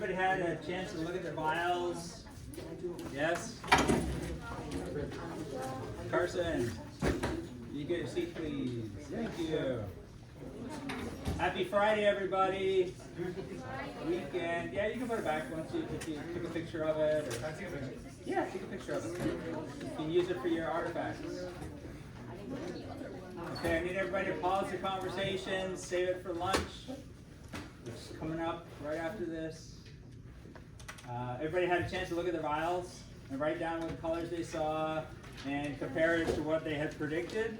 everybody had a chance to look at their vials? Yes? Carson, you get your seat, please. Thank you. Happy Friday, everybody. Weekend. Yeah, you can put it back once you, if you took a picture of it. Or, yeah, take a picture of it. You can use it for your artifacts. Okay, I need everybody to pause the conversation, save it for lunch. It's coming up right after this. Everybody had a chance to look at their vials and write down what colors they saw and compare it to what they had predicted.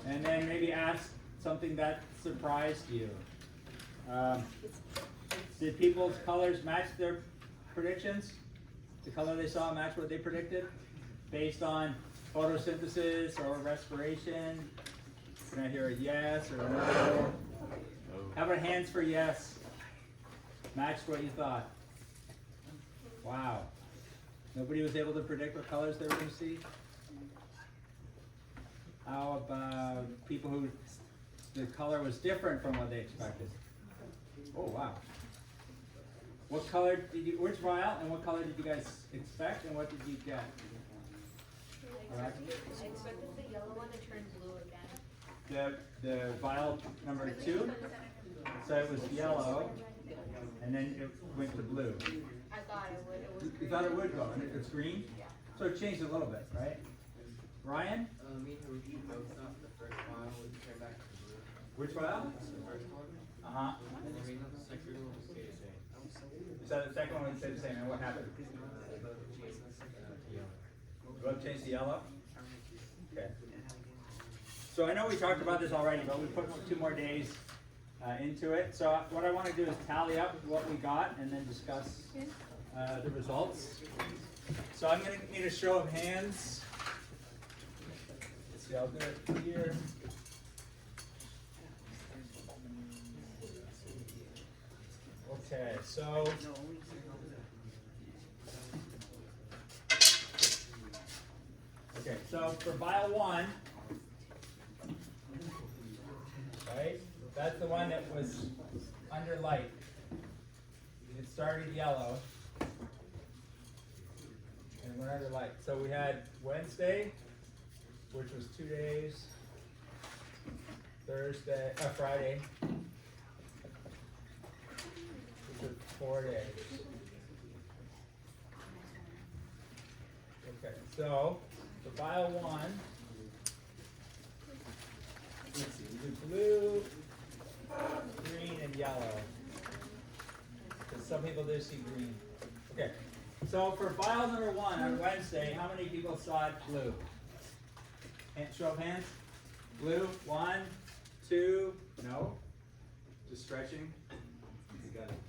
And then maybe ask something that surprised you. Did people's colors match their predictions? The color they saw match what they predicted? Based on photosynthesis or respiration? Can I hear a yes or no? How about hands for yes? Matched what you thought. Wow. Nobody was able to predict what colors they were going to see? How about people who the color was different from what they expected? Oh, wow. What color did you, which vial and what color did you guys expect and what did you get? I expected the yellow one to turn blue again. The vial number 2, so it was yellow, and then it went to blue. I thought it would. It was You thought it would go, and it's green? Yeah. So it changed a little bit, right? Ryan? Me and Haruki both thought the first vial would turn back to blue. Which vial? The first one. Uh-huh. And then the second one would stay the same. So the second one would stay the same, and what happened? Both changed yellow. Both changed to yellow? Okay. So I know we talked about this already, but we put 2 more days into it. So what I want to do is tally up what we got and then discuss the results. So I'm going to need a show of hands. Let's see, I'll do it here. Okay, so for vial 1, right? That's the one that was under light. It started yellow and went under light. So we had Wednesday, which was 2 days. Friday, which was 4 days. Okay, so for vial 1, let's see, we do blue, green, and yellow. Because some people do see green. Okay, so for vial number 1 on Wednesday, how many people saw it blue? Show of hands. Blue, 1, 2, no. Just stretching. You got it.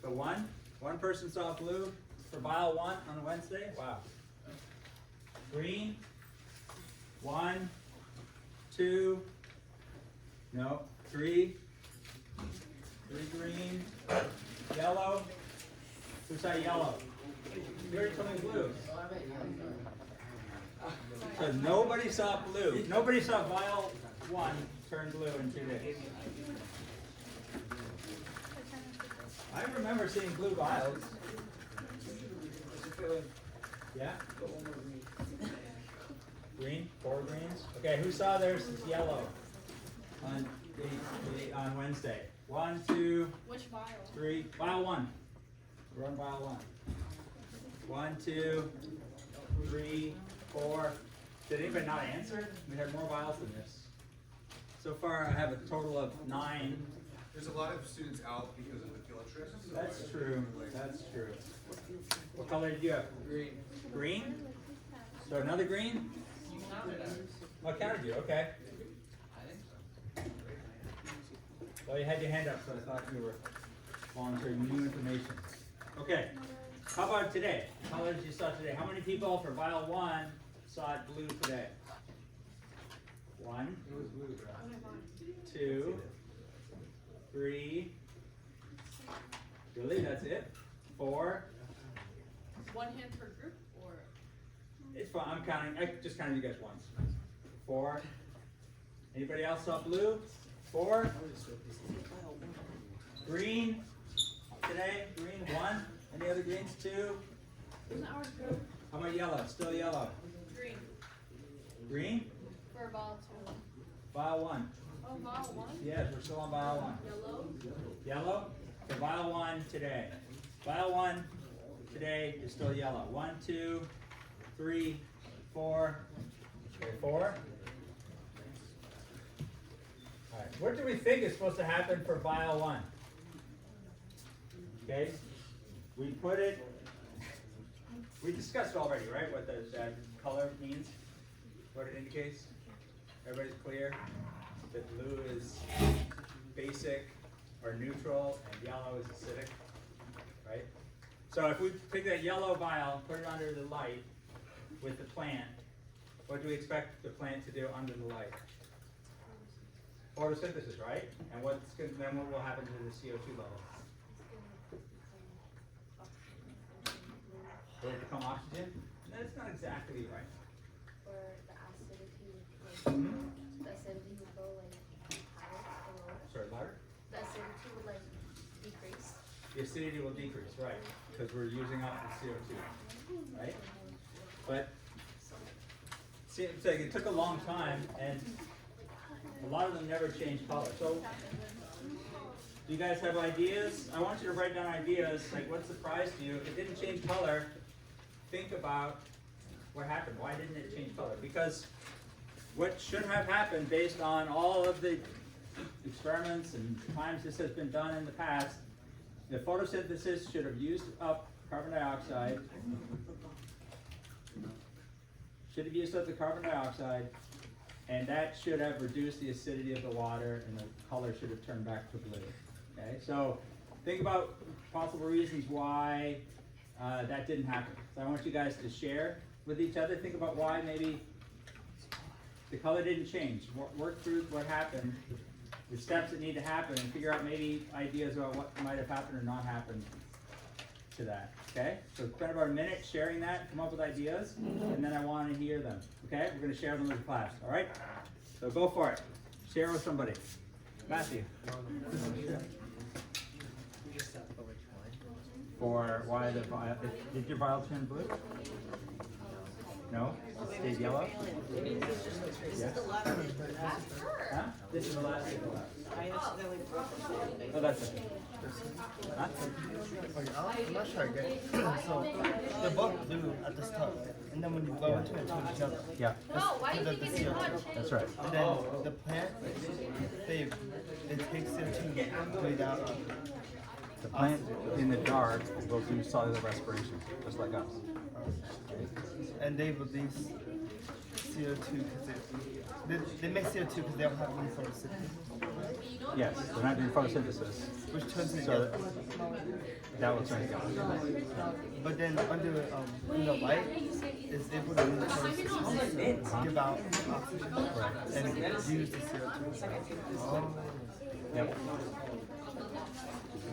So one person saw blue for vial 1 on Wednesday. Wow. Green, 1, 2, no, 3 green, yellow. Who saw yellow? You already told me blue. So nobody saw blue. Nobody saw vial 1 turn blue in 2 days. I remember seeing blue vials. Yeah? Green? 4 greens? Okay, who saw theirs is yellow on on Wednesday? 1, 2, Which vial? 3. Vial 1. We're on vial 1. 1, 2, 3, 4. Did anybody not answer? We had more vials than this. So far, I have a total of 9. There's a lot of students out because of the field trip. So That's true. That's true. What color did you have? Green. Green? So another green? Oh, I counted you. Okay. I think so. Well, you had your hand up, so I thought you were volunteering new information. Okay. How about today? Colors you saw today. How many people for vial 1 saw it blue today? 1, 2, 3. Really? That's it? 4. One hand per group, or? It's fine. I'm counting. I just counted you guys once. 4. Anybody else saw blue? 4. Green. today? Green, 1. Any other greens? 2. How about yellow? Still yellow. Green. Green? For ball 2. Vial 1. Oh, ball 1? Yes, we're still on vial 1. Yellow. Yellow? For vial 1 today. Vial 1 today is still yellow. 1, 2, 3, 4. Okay, 4. Alright, what do we think is supposed to happen for vial 1? Okay, we put it, we discussed already, right, what that color means, what it indicates? Everybody's clear that blue is basic or neutral and yellow is acidic, right? So if we take that yellow vial and put it under the light with the plant, what do we expect the plant to do under the light? Photosynthesis, right? And then what will happen to the CO2 level? Will it become oxygen? That's not exactly right. Or the acidity would Mhm. the acidity would go like higher or lower. Sorry, louder? The acidity would like decrease. The acidity will decrease, right? Because we're using up the CO2, right? But see, it's like it took a long time, and a lot of them never changed color. So, do you guys have ideas? I want you to write down ideas, like what surprised you. If it didn't change color, think about what happened. Why didn't it change color? Because what should have happened based on all of the experiments and times this has been done in the past, the photosynthesis should have used up carbon dioxide, and that should have reduced the acidity of the water, and the color should have turned back to blue. Okay, so think about possible reasons why that didn't happen. So I want you guys to share with each other. Think about why maybe the color didn't change. Work through what happened, the steps that need to happen, and figure out maybe ideas about what might have happened or not happened to that. Okay? So spend about a minute sharing that, come up with ideas, and then I want to hear them. Okay? We're going to share them with the class. All right? So go for it. Share with somebody. Matthew. For why the vial, did your vial turn blue? No? It stayed yellow? Yes? Huh? This is the last thing. I accidentally broke it. Oh, that's it. Huh? I'm not sure again. So they're both blue at the start, and then when you blow into it, it turns yellow. Yeah, No, why do you think it's not changed? that's right. And then the plant, it takes CO2 way down. The plant in the dark will do cellular respiration, just like us. And they release CO2 because they make CO2 because they don't have any photosynthesis, Yes, they're not doing photosynthesis, which turns it so yellow. that will turn yellow. But then under in the light is able to use the photosynthesis to give out oxygen and use the CO2. Yep.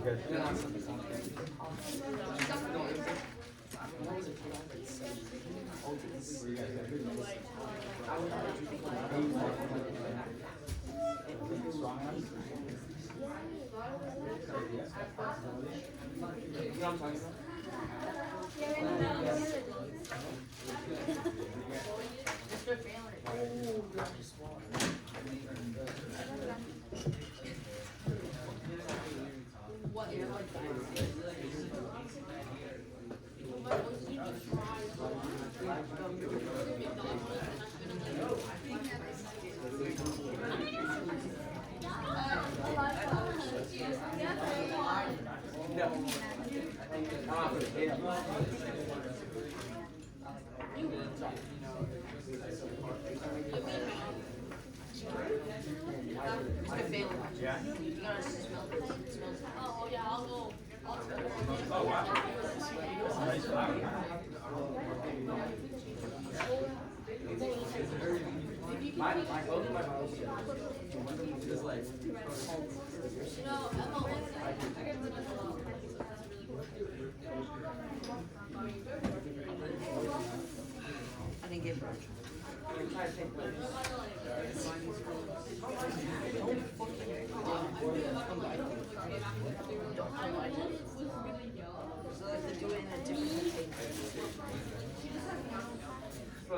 Good. Yeah? Oh, yeah, I'll go. Oh, wow. Nice flower. Both my bottles is like, No, Emma wants I didn't get much. it.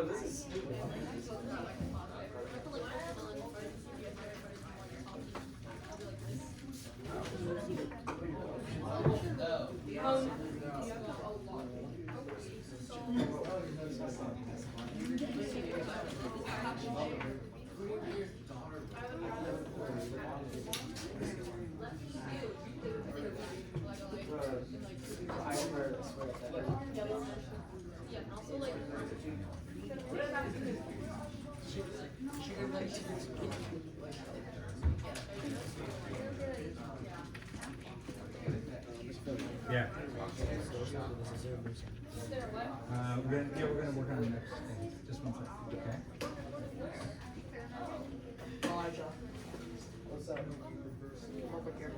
Oh, this is stupid. Yeah. We're gonna work on the next thing. Just one second, okay? Elijah. What's up? Over here.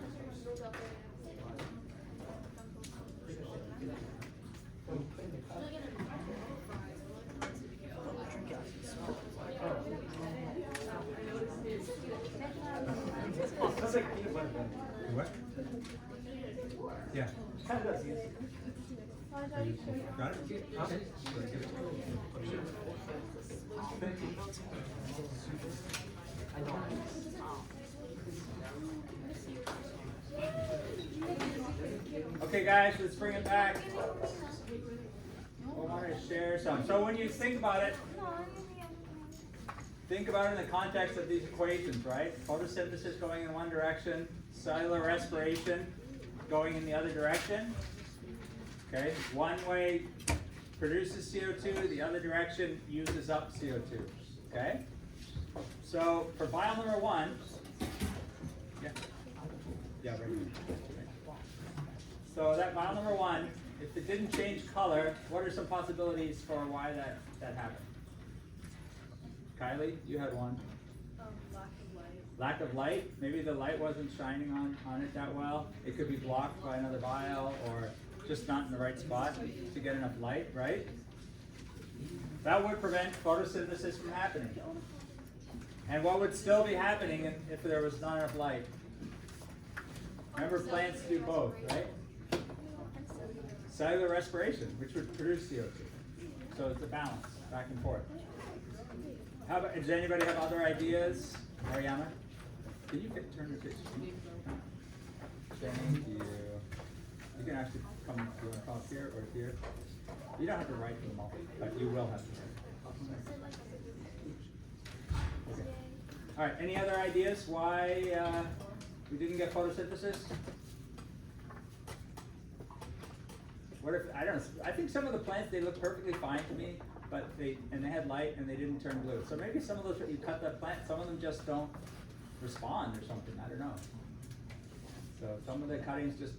That's like peanut butter. What? Yeah. Kind of does, yes. Got it? Okay. Okay, guys, let's bring it back. I want to share some. So when you think about it, think about it in the context of these equations, right? Photosynthesis going in one direction, cellular respiration going in the other direction. Okay, one way produces CO2, the other direction uses up CO2. Okay? So for vial number 1, right here. So that vial number 1, if it didn't change color, what are some possibilities for why that happened? Kylie, you had one. Lack of light. Lack of light. Maybe the light wasn't shining on it that well. It could be blocked by another vial or just not in the right spot to get enough light, right? That would prevent photosynthesis from happening. And what would still be happening if there was not enough light? Remember, plants do both, right? Cellular respiration, which would produce CO2. So it's a balance, back and forth. How about, does anybody have other ideas? Ariana? Can you turn the picture? Thank you. You can actually come, do you want to come up here or here? You don't have to write them all, but you will have to write. Okay. All right, any other ideas why we didn't get photosynthesis? What if, I don't know, I think some of the plants, they look perfectly fine to me, but they had light and they didn't turn blue. So maybe some of those, you cut that plant, some of them just don't respond or something, I don't know. So some of the cuttings just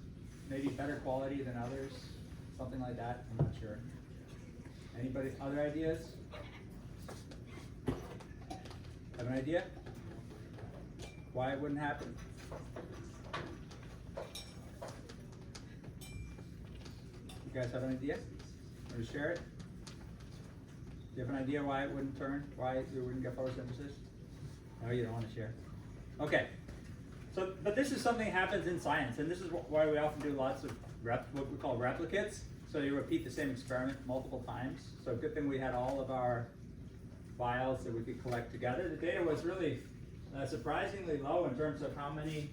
maybe better quality than others, something like that, I'm not sure. Anybody, other ideas? Have an idea? Why it wouldn't happen? You guys have an idea? Want to share it? Do you have an idea why it wouldn't turn? Why you wouldn't get photosynthesis? No, you don't want to share. Okay. So, but this is something that happens in science, and this is why we often do lots of what we call replicates. So you repeat the same experiment multiple times. So good thing we had all of our vials that we could collect together. The data was really surprisingly low in terms of how many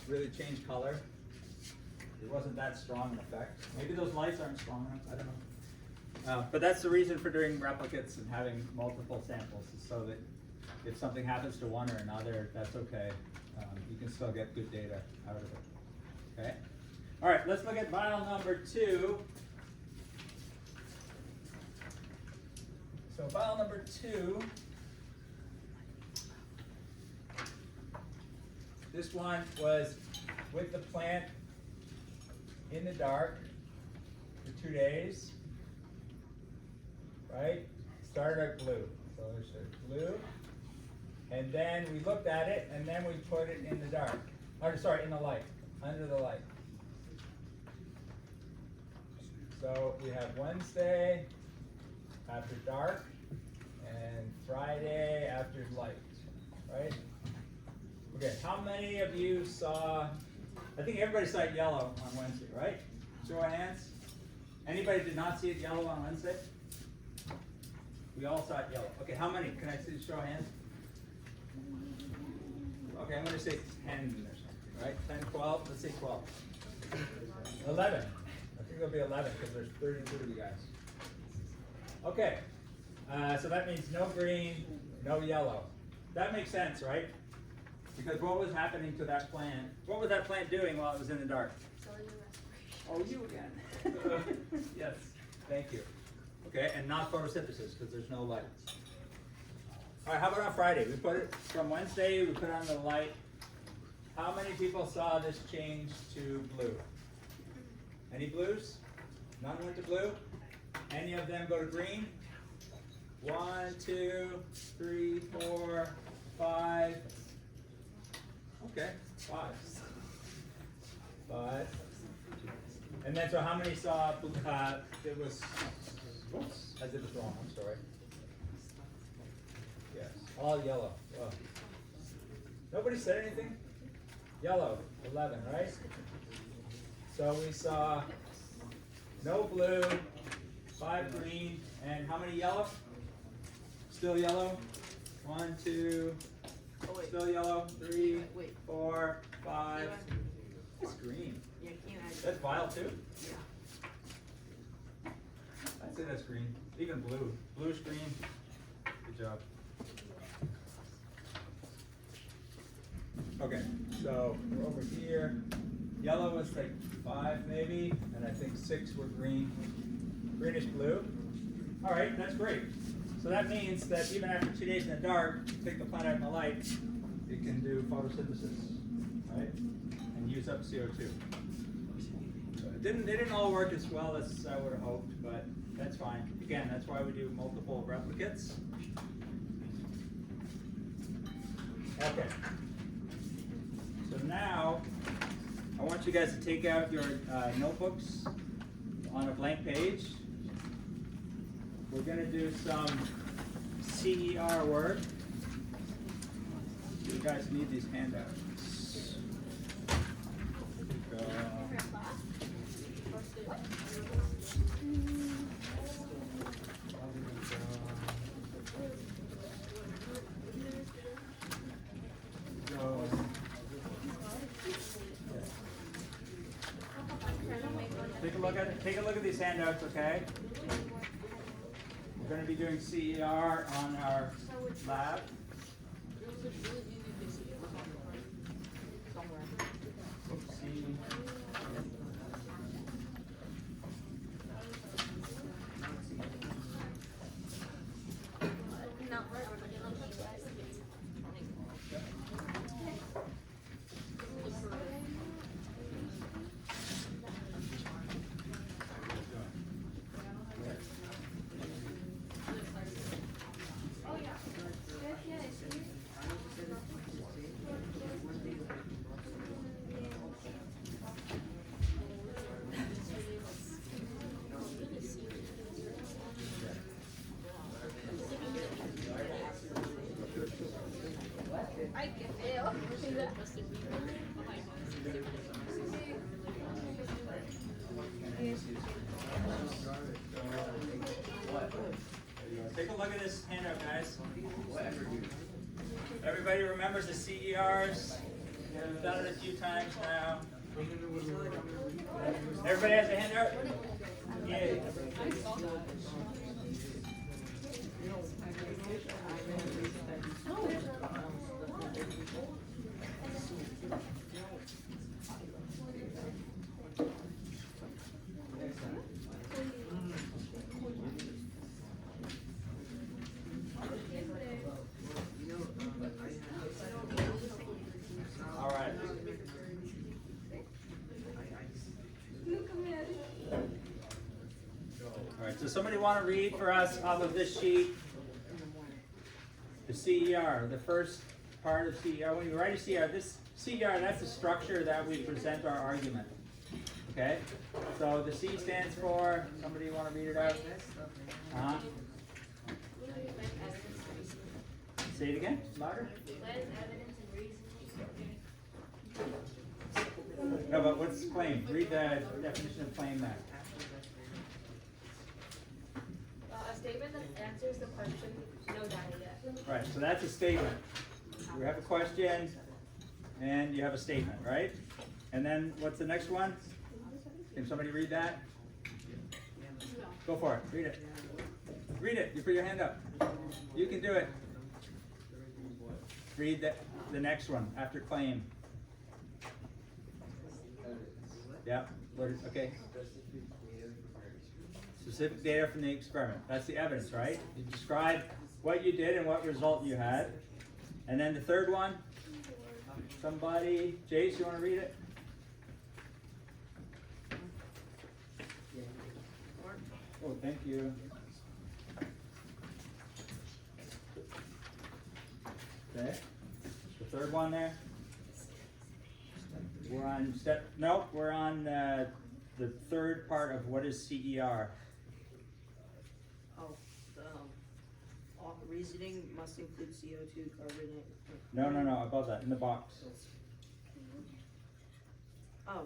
really changed color. It wasn't that strong an effect. Maybe those lights aren't strong enough, I don't know. But that's the reason for doing replicates and having multiple samples, is so that if something happens to one or another, that's okay. You can still get good data out of it. Okay? All right, let's look at vial number 2. So vial number 2, this one was with the plant in the dark for 2 days, right? Started out blue, so there's the blue. And then we looked at it, and then we put it in the dark. Or sorry, in the light, under the light. So we have Wednesday after dark, and Friday after light, right? Okay, how many of you saw, I think everybody saw it yellow on Wednesday, right? Show of hands. Anybody did not see it yellow on Wednesday? We all saw it yellow. Okay, how many? Can I see show of hands? Okay, I'm gonna say 10 or something, right? 10, 12, let's say 12. 11. I think it'll be 11 because there's 32 of you guys. Okay, so that means no green, no yellow. That makes sense, right? Because what was happening to that plant? What was that plant doing while it was in the dark? Oh, you again. Yes, thank you. Okay, and not photosynthesis because there's no light. All right, how about on Friday? We put it from Wednesday, we put on the light. How many people saw this change to blue? Any blues? None went to blue? Any of them go to green? 1, 2, 3, 4, 5. Okay, 5. 5. And then, so how many saw, it was, whoops, I did this wrong, I'm sorry. Yes, all yellow. Oh. Nobody said anything? Yellow, 11, right? So we saw no blue, 5 green, and how many yellow? Still yellow? 1, 2, Oh, wait. still yellow, 3, Wait. 4, 5. It's green. Yeah, can't add. That's vile too. Yeah. I'd say that's green. Even blue. Bluish green. Good job. Okay, so we're over here. Yellow was like 5 maybe, and I think 6 were green. Greenish blue. All right, that's great. So that means that even after 2 days in the dark, take the plant out in the light, it can do photosynthesis, right? And use up CO2. So they didn't all work as well as I would have hoped, but that's fine. Again, that's why we do multiple replicates. Okay. So now, I want you guys to take out your notebooks on a blank page. We're going to do some CER work. You guys need these handouts. Go. Take a look at these handouts, okay? We're going to be doing CER on our lab. Take a look at this handout, guys. Everybody remembers the CERs? We've done it a few times now. Everybody has a handout? Yay. All right. All right, so somebody want to read for us off of this sheet the CER, the first part of CER. When you write a CER, this CER, that's the structure that we present our argument. Okay? So the C stands for, somebody want to read it out? Uh-huh. Say it again, louder. No, but what's claim? Read the definition of claim then. A statement that answers the question, no data yet. Right, so that's a statement. We have a question, and you have a statement, right? And then what's the next one? Can somebody read that? Go for it, read it. Read it, you put your hand up. You can do it. Read the next one, after claim. Yeah, okay. Specific data from the experiment. That's the evidence, right? You describe what you did and what result you had. And then the third one, somebody, Jace, you want to read it? Oh, thank you. Okay, the third one there. We're on step, nope, we're on the third part of what is CER. Oh, all reasoning must include CO2, carbon. No, above that, in the box. Oh,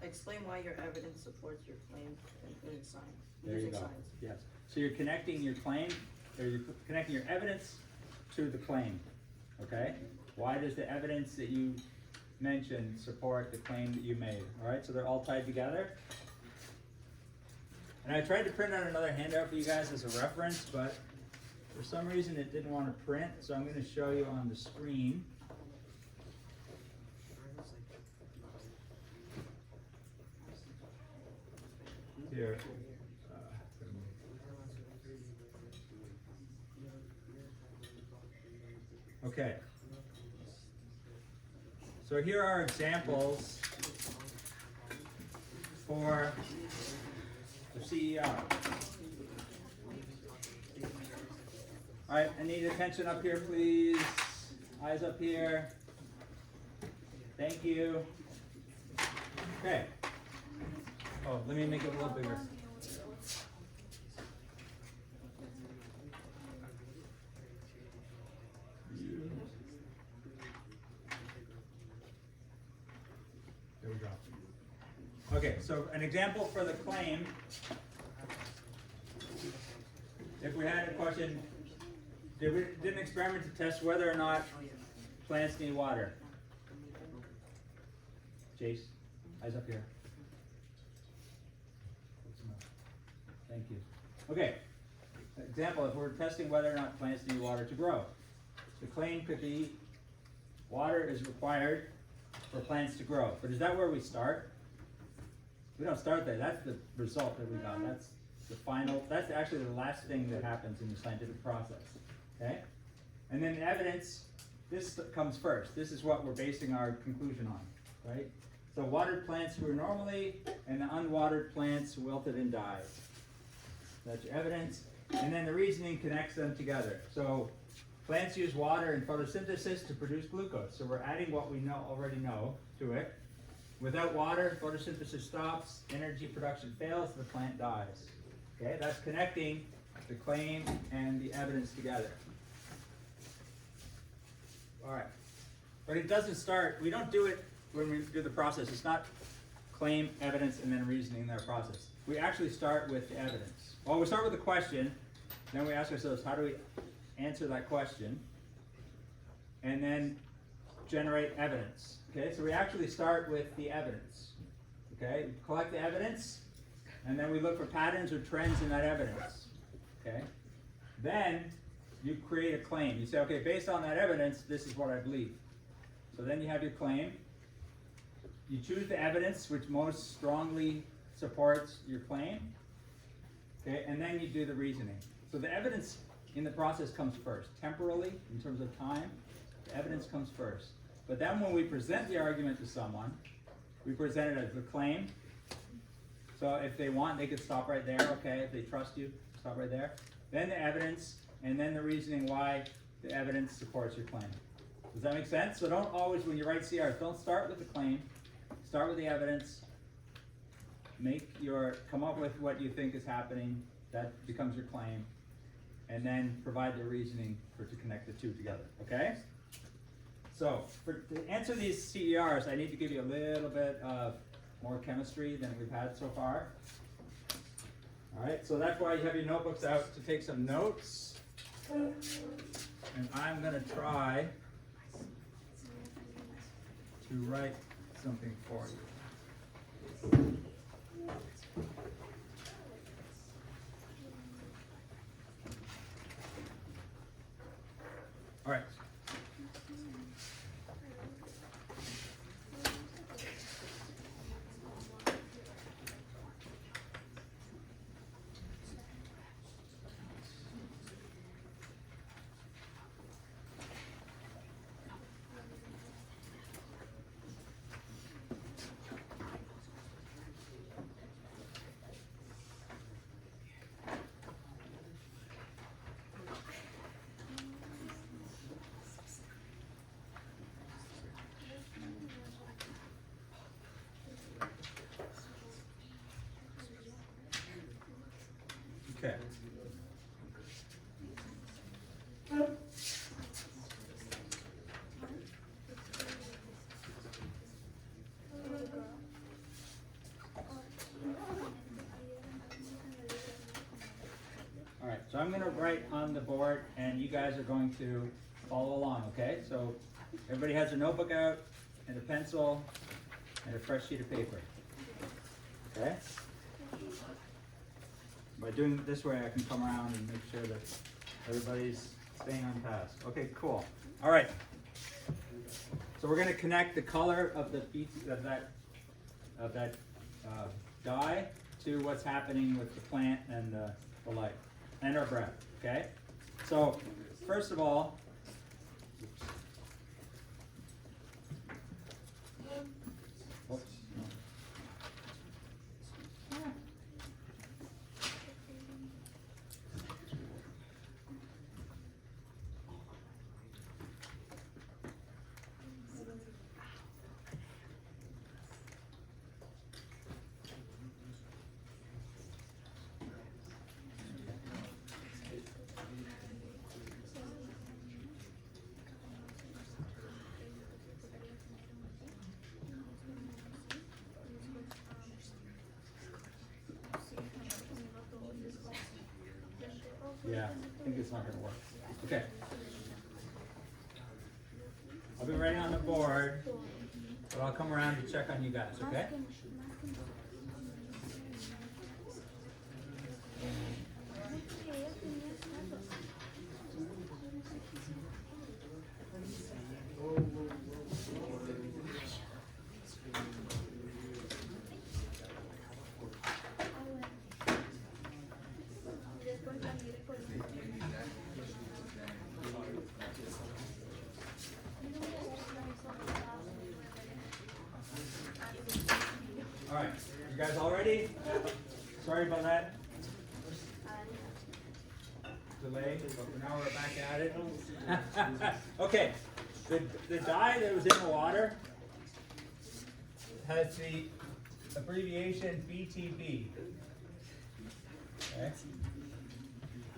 explain why your evidence supports your claim, including science. There you Using go, science. yes. So you're connecting your claim, or you're connecting your evidence to the claim, okay? Why does the evidence that you mentioned support the claim that you made, all right? So they're all tied together. And I tried to print out another handout for you guys as a reference, but for some reason it didn't want to print, so I'm going to show you on the screen. Here. Okay. So here are examples for the CER. All right, I need attention up here, please. Eyes up here. Thank you. Okay. Oh, let me make it a little bigger. There we go. Okay, so an example for the claim. If we had a question, did an experiment to test whether or not plants need water? Jace, eyes up here. Thank you. Okay, example, if we're testing whether or not plants need water to grow. The claim could be water is required for plants to grow. But is that where we start? We don't start there. That's the result that we got. That's the final, that's actually the last thing that happens in the scientific process. Okay? And then the evidence, this comes first. This is what we're basing our conclusion on, right? So watered plants grew normally, and the unwatered plants wilted and died. That's your evidence. And then the reasoning connects them together. So plants use water in photosynthesis to produce glucose. So we're adding what we already know to it. Without water, photosynthesis stops, energy production fails, the plant dies. Okay, that's connecting the claim and the evidence together. All right, but it doesn't start, we don't do it when we do the process. It's not claim, evidence, and then reasoning in their process. We actually start with the evidence. Well, we start with the question, then we ask ourselves, how do we answer that question? And then generate evidence. Okay, so we actually start with the evidence. Okay, we collect the evidence, and then we look for patterns or trends in that evidence. Okay, then you create a claim. You say, okay, based on that evidence, this is what I believe. So then you have your claim. You choose the evidence which most strongly supports your claim. Okay, and then you do the reasoning. So the evidence in the process comes first. Temporally, in terms of time, the evidence comes first. But then when we present the argument to someone, we present it as the claim. So if they want, they could stop right there, okay? If they trust you, stop right there. Then the evidence, and then the reasoning why the evidence supports your claim. Does that make sense? So don't always, when you write CRs, don't start with the claim. Start with the evidence. Come up with what you think is happening. That becomes your claim. And then provide the reasoning to connect the two together, okay? So, to answer these CERs, I need to give you a little bit of more chemistry than we've had so far. Alright, so that's why you have your notebooks out to take some notes. And I'm gonna try to write something for you. Alright. Okay. Alright, so I'm gonna write on the board and you guys are going to follow along, okay? So everybody has a notebook out and a pencil and a fresh sheet of paper. Okay? By doing it this way, I can come around and make sure that everybody's staying on task. Okay, cool. All right. So we're going to connect the color of the dye to what's happening with the plant and the light and our breath. Okay. So first of all, oops, no. Yeah, I think it's not gonna work. Okay. I'll be writing on the board, but I'll come around to check on you guys, okay? All right, you guys all ready? Sorry about that delay, but now we're back at it. Okay, the dye that was in the water has the abbreviation BTB. Okay,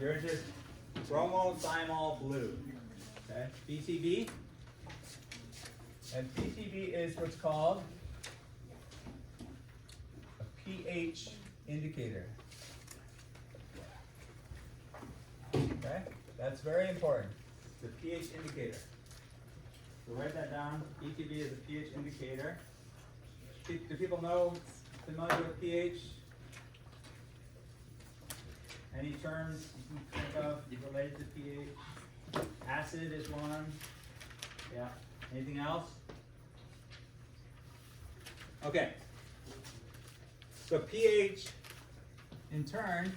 yours is bromothymol blue. Okay, BTB, and BTB is what's called pH indicator. Okay, that's very important. The pH indicator. So write that down. BTB is a pH indicator. Do people know, familiar with pH? Any terms you can think of related to pH? Acid is one. Yeah. Anything else? Okay. So pH, in turn,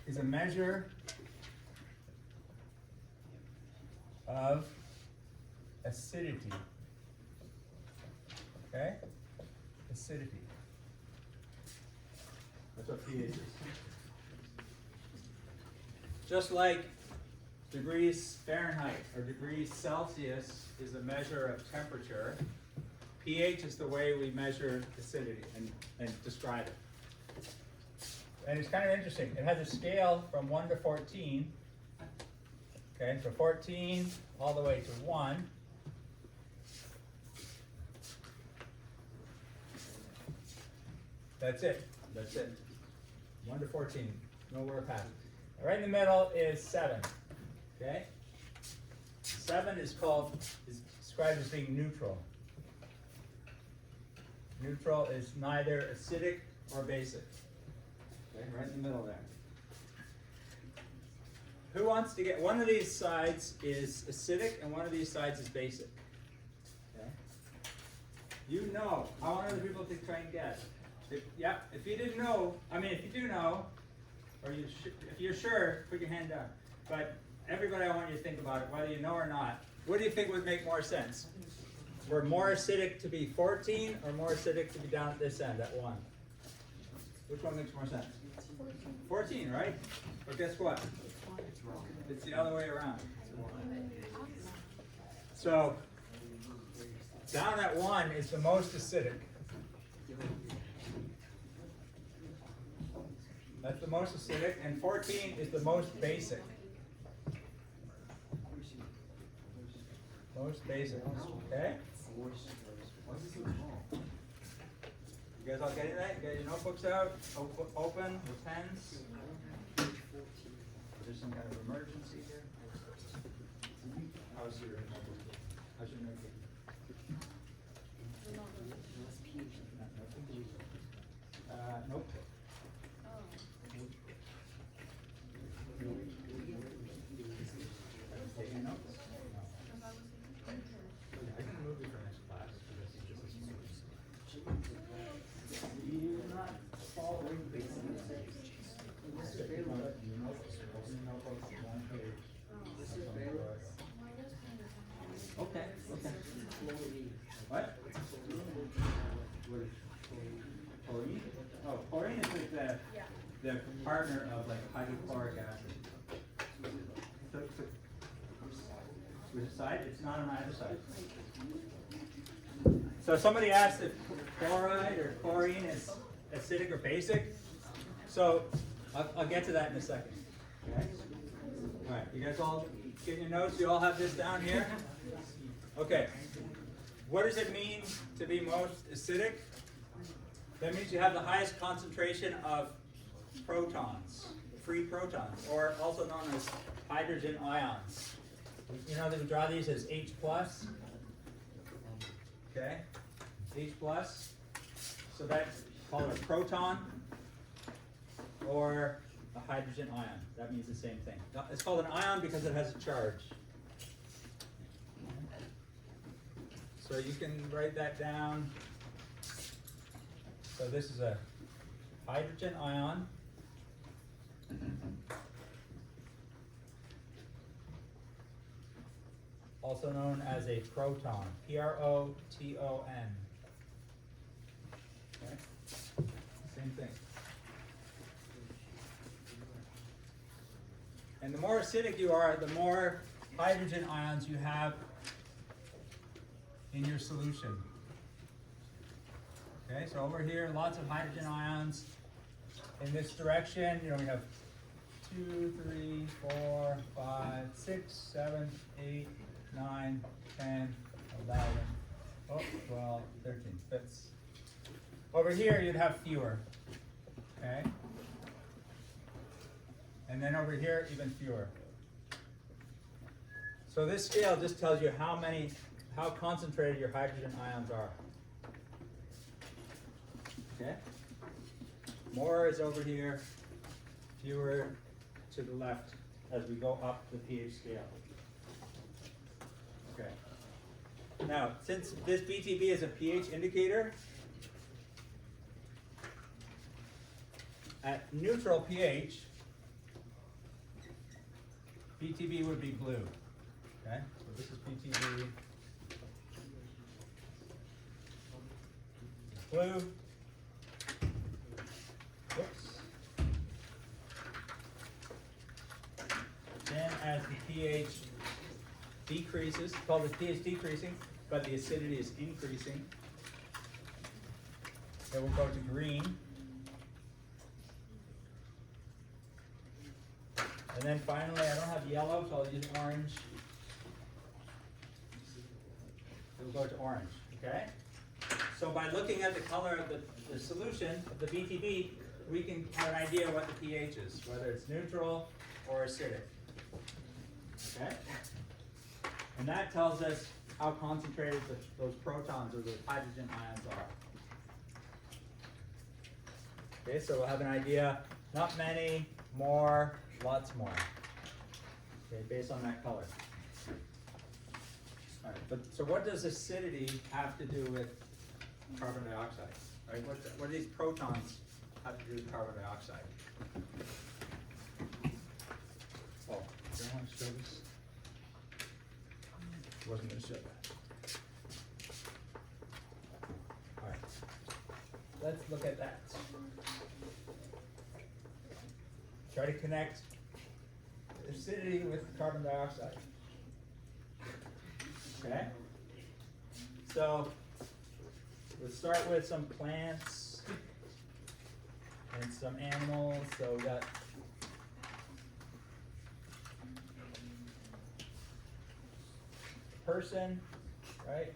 is a measure of acidity. Okay? Acidity. That's what pH is. Just like degrees Fahrenheit or degrees Celsius is a measure of temperature, pH is the way we measure acidity and describe it. And it's kind of interesting. It has a scale from 1 to 14. Okay, so 14 all the way to 1. That's it. That's it. 1 to 14, nowhere past. Right in the middle is 7. Okay? 7 is described as being neutral. Neutral is neither acidic or basic. Okay, right in the middle there. Who wants to get, one of these sides is acidic and one of these sides is basic. Okay? You know. I want other people to try and guess. If you didn't know, if you do know, or if you're sure, put your hand down. But everybody, I want you to think about it, whether you know or not. What do you think would make more sense? We're more acidic to be 14 or more acidic to be down at this end at 1? Which one makes more sense? 14, right? But guess what? It's the other way around. So, down at 1 is the most acidic. That's the most acidic, and 14 is the most basic. Most basic, okay? You guys all getting that? You got your notebooks out, open, with pens? Is there some kind of emergency here? How's your notebook? How's your notebook? Nope. Taking notes? No. I can move you for next class. You're not following basic mistakes. Okay, okay. What? Chlorine? Oh, chlorine is like the partner of like hydrochloric acid. Which side? It's not on either side. So somebody asked if chloride or chlorine is acidic or basic. So I'll get to that in a second. Okay? All right, you guys all get your notes? You all have this down here? Okay. What does it mean to be most acidic? That means you have the highest concentration of protons, free protons, or also known as hydrogen ions. You know that we draw these as H+. Okay? H+. So that's called a proton or a hydrogen ion. That means the same thing. It's called an ion because it has a charge. So you can write that down. So this is a hydrogen ion. Also known as a proton. Proton. Okay? Same thing. And the more acidic you are, the more hydrogen ions you have in your solution. Okay, so over here, lots of hydrogen ions. In this direction, we have 2, 3, 4, 5, 6, 7, 8, 9, 10, 11, 12, 13, fifths. Over here, you'd have fewer. Okay? And then over here, even fewer. So this scale just tells you how concentrated your hydrogen ions are. Okay? More is over here, fewer to the left as we go up the pH scale. Okay. Now, since this BTB is a pH indicator, at neutral pH, BTB would be blue. Okay? So this is BTB. Blue. Whoops. Then as the pH decreases, called the pH decreasing, but the acidity is increasing, it will go to green. And then finally, I don't have yellow, so I'll use orange. It will go to orange, okay? So by looking at the color of the solution of the BTB, we can have an idea what the pH is, whether it's neutral or acidic. Okay? And that tells us how concentrated those protons or those hydrogen ions are. Okay, so we'll have an idea, not many, more, lots more. Okay, based on that color. All right, but so what does acidity have to do with carbon dioxide? Right? What do these protons have to do with carbon dioxide? Oh, do I want to show this? Wasn't going to show that. All right, let's look at that. Try to connect acidity with carbon dioxide. Okay? So, let's start with some plants and some animals. So we got person, right?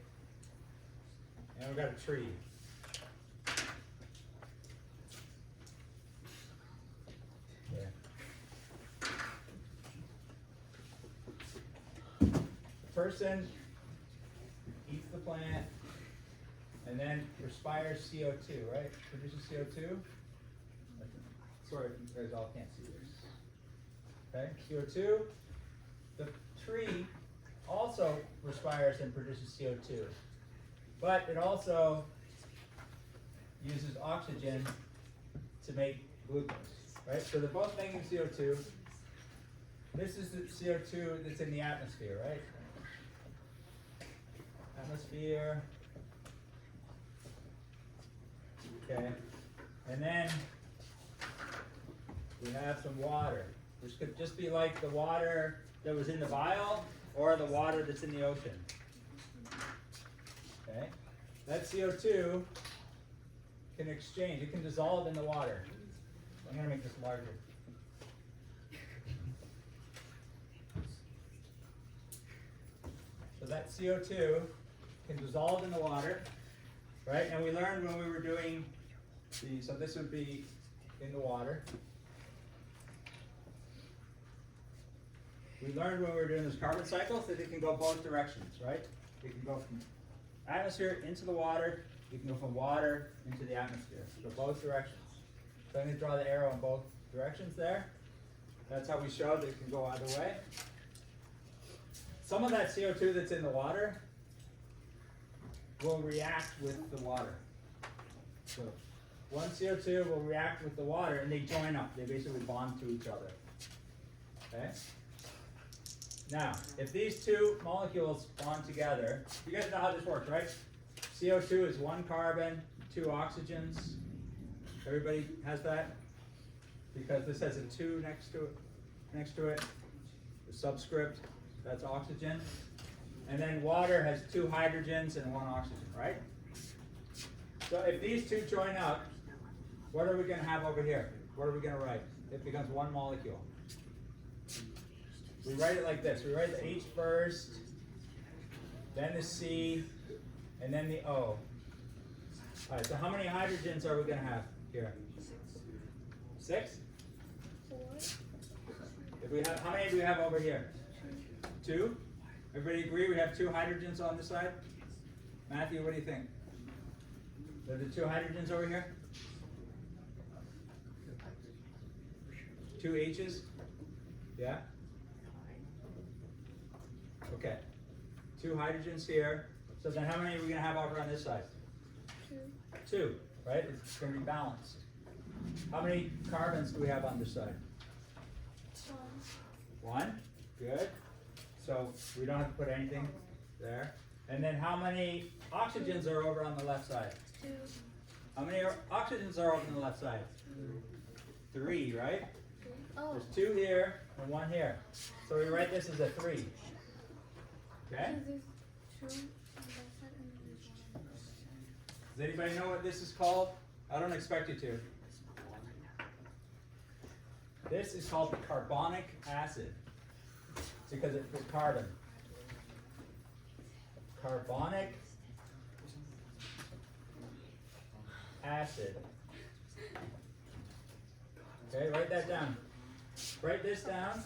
And we got a tree. Person eats the plant and then respires CO2, right? Produces CO2. Sorry if you guys all can't see this. Okay, CO2. The tree also respires and produces CO2, but it also uses oxygen to make glucose, right? So they're both making CO2. This is the CO2 that's in the atmosphere, right? Atmosphere. Okay. And then we have some water, which could just be like the water that was in the vial or the water that's in the ocean. Okay. That CO2 can exchange. It can dissolve in the water. I'm going to make this larger. So that CO2 can dissolve in the water, right? And we learned when we were doing so this would be in the water. We learned when we were doing this carbon cycles that it can go both directions, right? It can go from atmosphere into the water. It can go from water into the atmosphere. So both directions. So I'm going to draw the arrow in both directions there. That's how we showed that it can go either way. Some of that CO2 that's in the water will react with the water. So one CO2 will react with the water and they join up. They basically bond to each other. Okay? Now, if these two molecules bond together, you guys know how this works, right? CO2 is one carbon, two oxygens. Everybody has that? Because this has a 2 next to it. The subscript, that's oxygen. And then water has 2 hydrogens and 1 oxygen, right? So if these two join up, what are we going to have over here? What are we going to write? It becomes one molecule. We write it like this. We write the H first, then the C, and then the O. All right, so how many hydrogens are we going to have here? 6? 4. If we have, how many do we have over here? 2? Everybody agree we have 2 hydrogens on this side? Matthew, what do you think? Are the 2 hydrogens over here? 2 H's? Yeah? Okay. 2 hydrogens here. So then how many are we going to have over on this side? 2, right? It's going to be balanced. How many carbons do we have on this side? 1. Good. So we don't have to put anything there. And then how many oxygens are over on the left side? 2. How many oxygens are over on the left side? 3, right? Oh. There's 2 here and 1 here. So we write this as a 3. Okay? Does anybody know what this is called? I don't expect you to. This is called carbonic acid. It's because it's carbon. Carbonic acid. Okay, write that down. Write this down,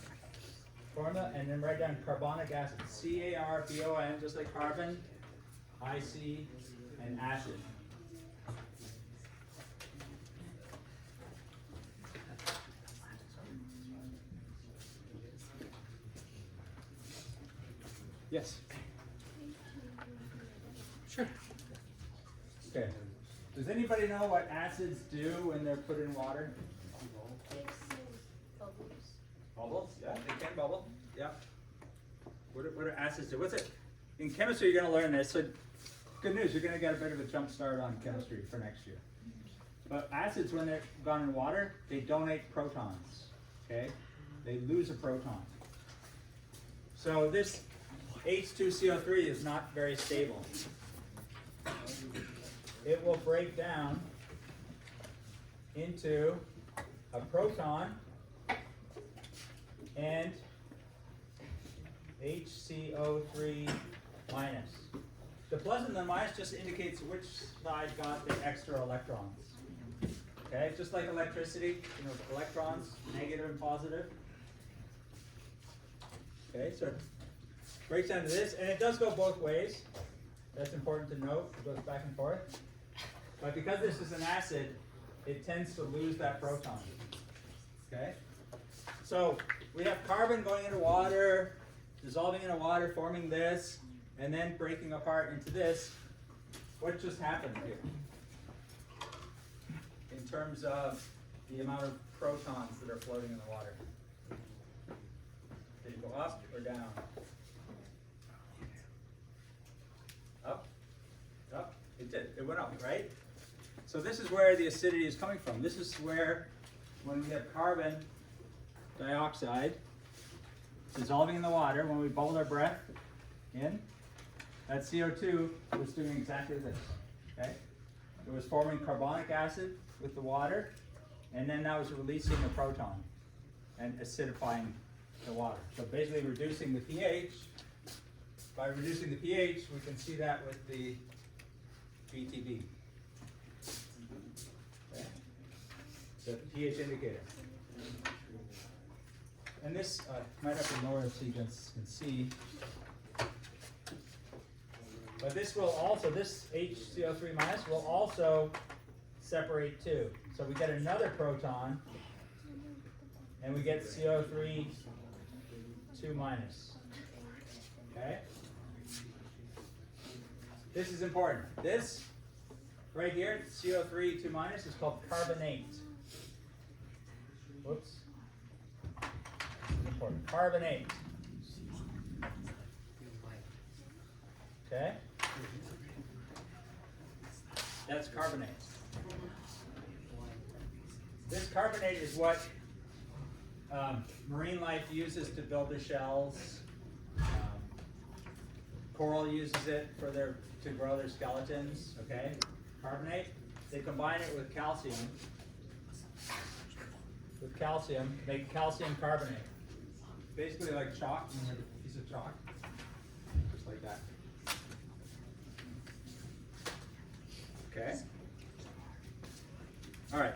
formula, and then write down carbonic acid. C-A-R-B-O-N, just like carbon, I-C, and acid. Yes. Sure. Okay. Does anybody know what acids do when they're put in water? Bubbles. Bubbles? Yeah, they can bubble. Yeah. What do acids do? What's it? In chemistry, you're going to learn this. So, good news, you're going to get a bit of a jump start on chemistry for next year. But acids, when they're gone in water, they donate protons. Okay? They lose a proton. So this H2CO3 is not very stable. It will break down into a proton and HCO3 minus. The plus and the minus just indicates which side got the extra electrons. Okay, just like electricity, you know, electrons, negative and positive. Okay, so it breaks down to this, and it does go both ways. That's important to note. It goes back and forth. But because this is an acid, it tends to lose that proton. Okay? So we have carbon going into water, dissolving into water, forming this, and then breaking apart into this. What just happened here? In terms of the amount of protons that are floating in the water. Did it go up or down? Up? Up? It did. It went up, right? So this is where the acidity is coming from. This is where, when we have carbon dioxide dissolving in the water, when we bubbled our breath in, that CO2 was doing exactly this. Okay? It was forming carbonic acid with the water, and then that was releasing a proton and acidifying the water. So basically reducing the pH. By reducing the pH, we can see that with the BTB. Okay. The pH indicator. And this, might have to lower it so you can see. But this will also, this HCO3 minus will also separate too. So we get another proton, and we get CO3 2 minus. Okay? This is important. This right here, CO3 2 minus, is called carbonate. Whoops. Important. Carbonate. Okay? That's carbonate. This carbonate is what marine life uses to build their shells. Coral uses it for to grow their skeletons. Okay? Carbonate. They combine it with calcium. Make calcium carbonate. Basically like chalk. You have a piece of chalk. Just like that. Okay. All right.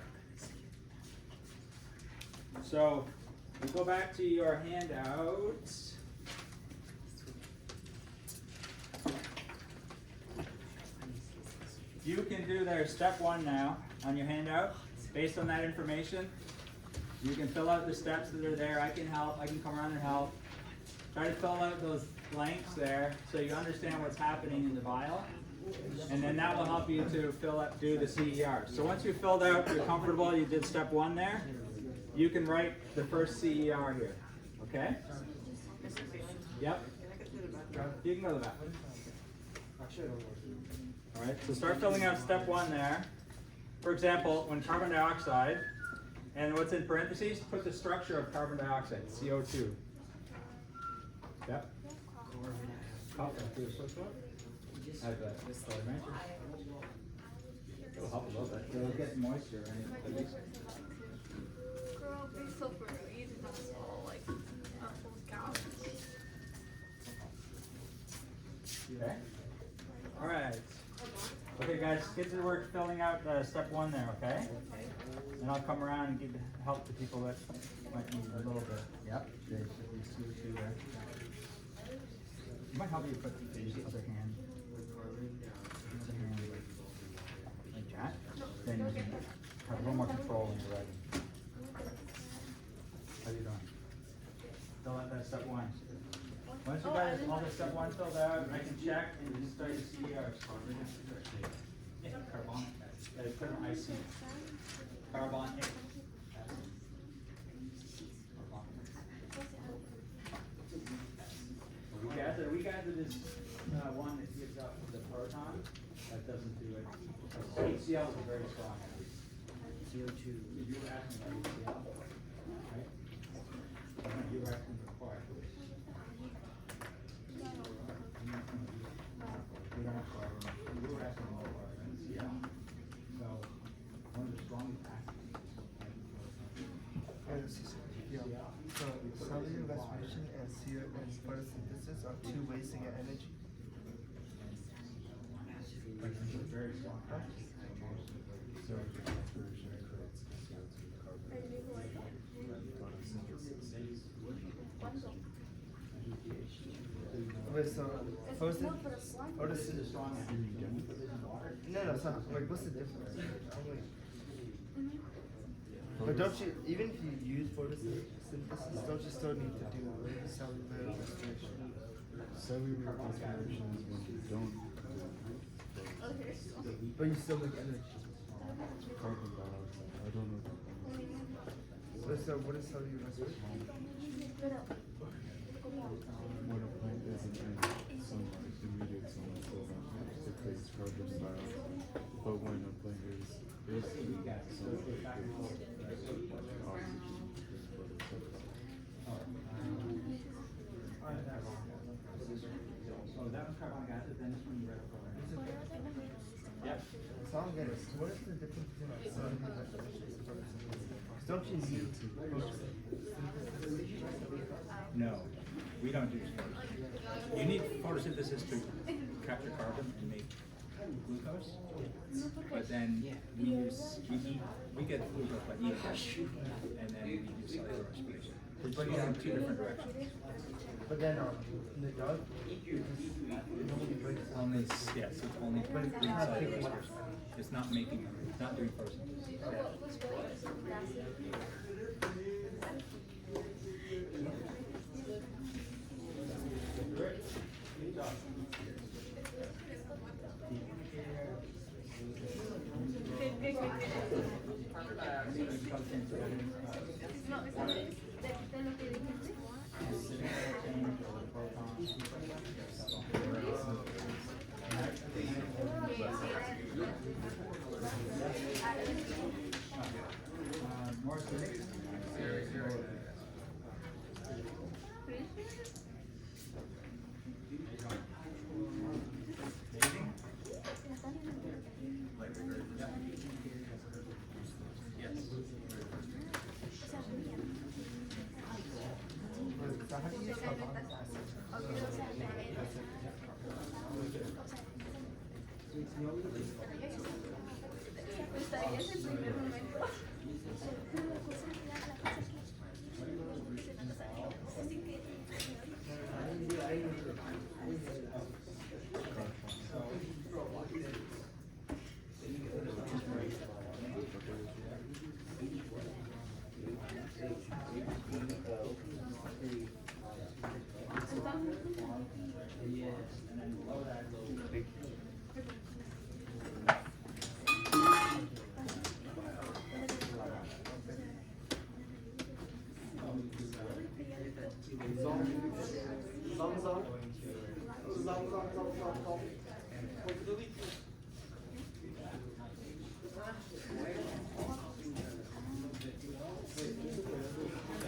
So we go back to your handouts. You can do their step 1 now on your handout. Based on that information, you can fill out the steps that are there. I can help. I can come around and help. Try to fill out those blanks there so you understand what's happening in the vial. And then that will help you to do the CER. So once you've filled out, you're comfortable, you did step 1 there, you can write the first CER here. Okay? Yep. You can go to the back. Alright, so start filling out step 1 there. For example, when carbon dioxide, and what's in parentheses, put the structure of carbon dioxide, CO2. Yep. Have that. It'll help a little bit. It'll get moisture at least. Girl, be so easy to swallow, like, cows. Okay. All right. Okay, guys, get to work filling out step 1 there, okay? And I'll come around and give help to people that might need a little bit. Yep, there should be CO2 there. It might help you put the other hand. Other hand like that. Then you can have a little more control when you're ready. How you doing? Fill out that step 1. Once you guys all the step 1 filled out, I can check and just start your CERs. Yeah, carbonic. Put an IC. Carbonic. We gathered this one that gives up the proton. That doesn't do it. HCl is a very strong one. CO2. You were asking about HCl, right? You were asking for quiet. We don't have carbon. You were asking about HCl. So one of the strongest acids. Yeah. So cellular respiration and photosynthesis are 2 ways to get energy. Very strong. So Wait, so photosynthesis. strong acid. No, it's not. Like, what's the difference? But don't you, even if you use photosynthesis, don't you still need to do cellular respiration? Cellular respiration is when you don't But you still make energy. carbon dioxide. I don't know. So what is cellular respiration? When a plant isn't in sunlight, immediate sunlight, it creates carbon dioxide. But when a plant is in sunlight, it creates oxygen. Oh, that was carbonic acid, then this one you read it for. Yep. So I'm getting, what is the difference between cellular respiration and photosynthesis? 'Cause don't you need photosynthesis? No, we don't do photosynthesis. You need photosynthesis to capture carbon and make glucose. But then we get glucose by eating, and then we do cellular respiration. It's bringing it in 2 different directions. But then in the dog, it only breaks down. Only, yes, it's only But it's doing not cellular taking respiration. It's not making, it's not doing photosynthesis. Good job. More acidic? So how do you use carbonic acid?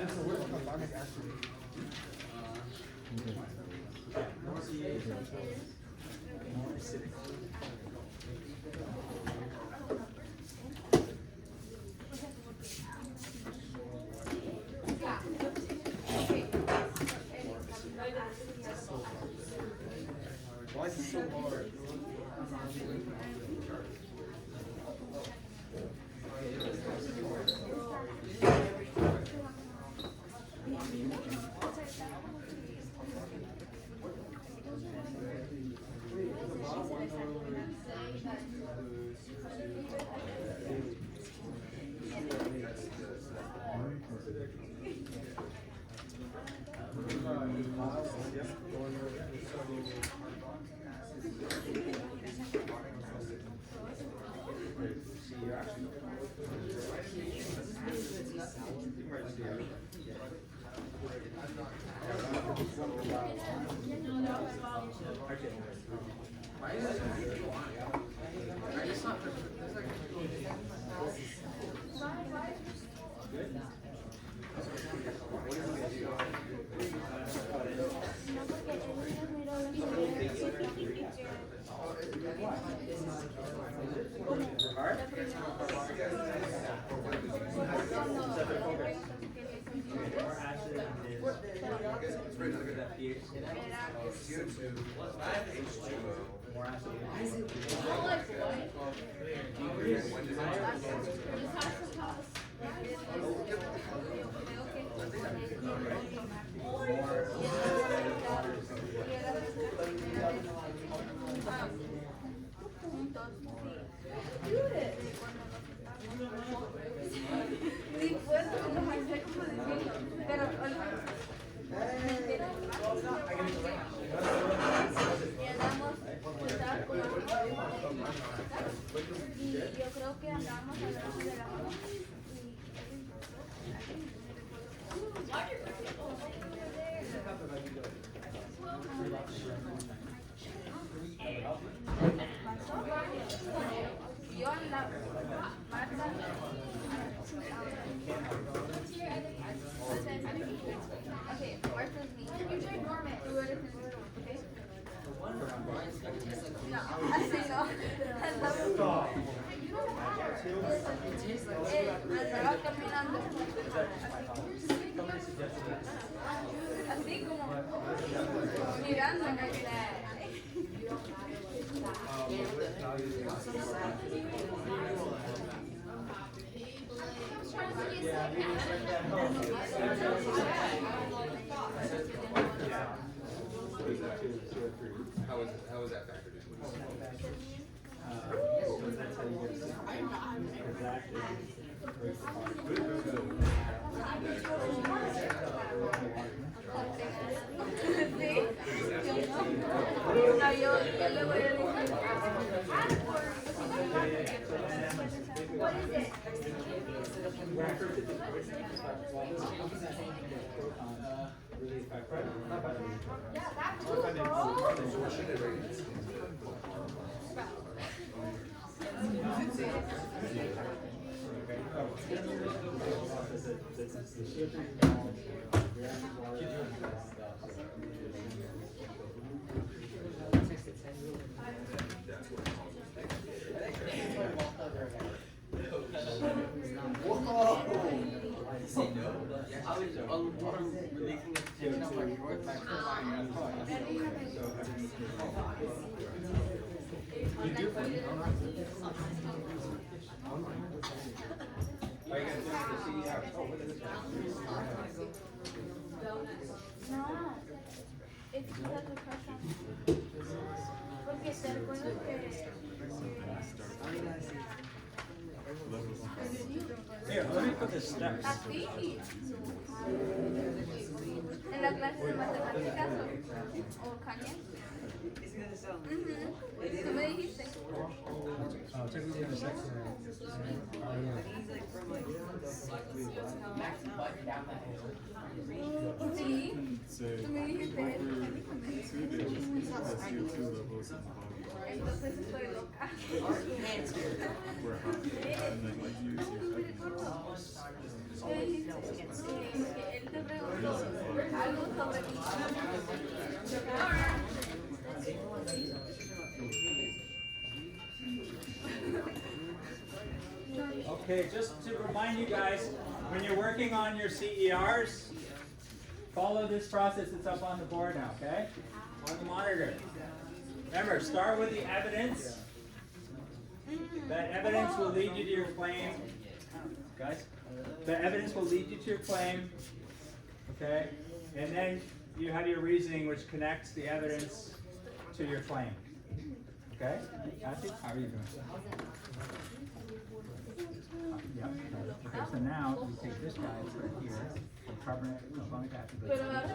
So where's carbonic acid? More acidic. Why is it so hard? Why is it I just not there's like It's very good that pH. CO2, H2O, more acid. Sí, puedo, los hacer como decirlo, pero y yo creo que andábamos hablando de la yo andaba okay, Martha's me. You try Norman. Do it okay? No, así no. Andaba caminando. Así como mirando en el How was that factored in? So that's how you get exactly. No, yo le voy a decir. What is it? Yeah, that's cool, No, it's because of pressure. Porque te recuerdo que Here, let me put the steps. así. En la clase de matemáticas o caña. Tú me dijiste. Oh, technically in a section. Sí. Say, Tú me dijiste. for 2 days, the CO2 levels in the body Entonces estoy loca. were high, and then like you use your evidence. ¿Qué dijiste? Que él te preguntó algo sobre mí. Okay, just to remind you guys, when you're working on your CERs, follow this process that's up on the board now, okay? On the monitor. Remember, start with the evidence. That evidence will lead you to your claim. Guys, the evidence will lead you to your claim, okay? And then you have your reasoning, which connects the evidence to your claim. Okay? Kathy, how are you doing? Yep. Okay, so now you take this guy, it's right here, the carbonate, carbonic acid. Pero ahora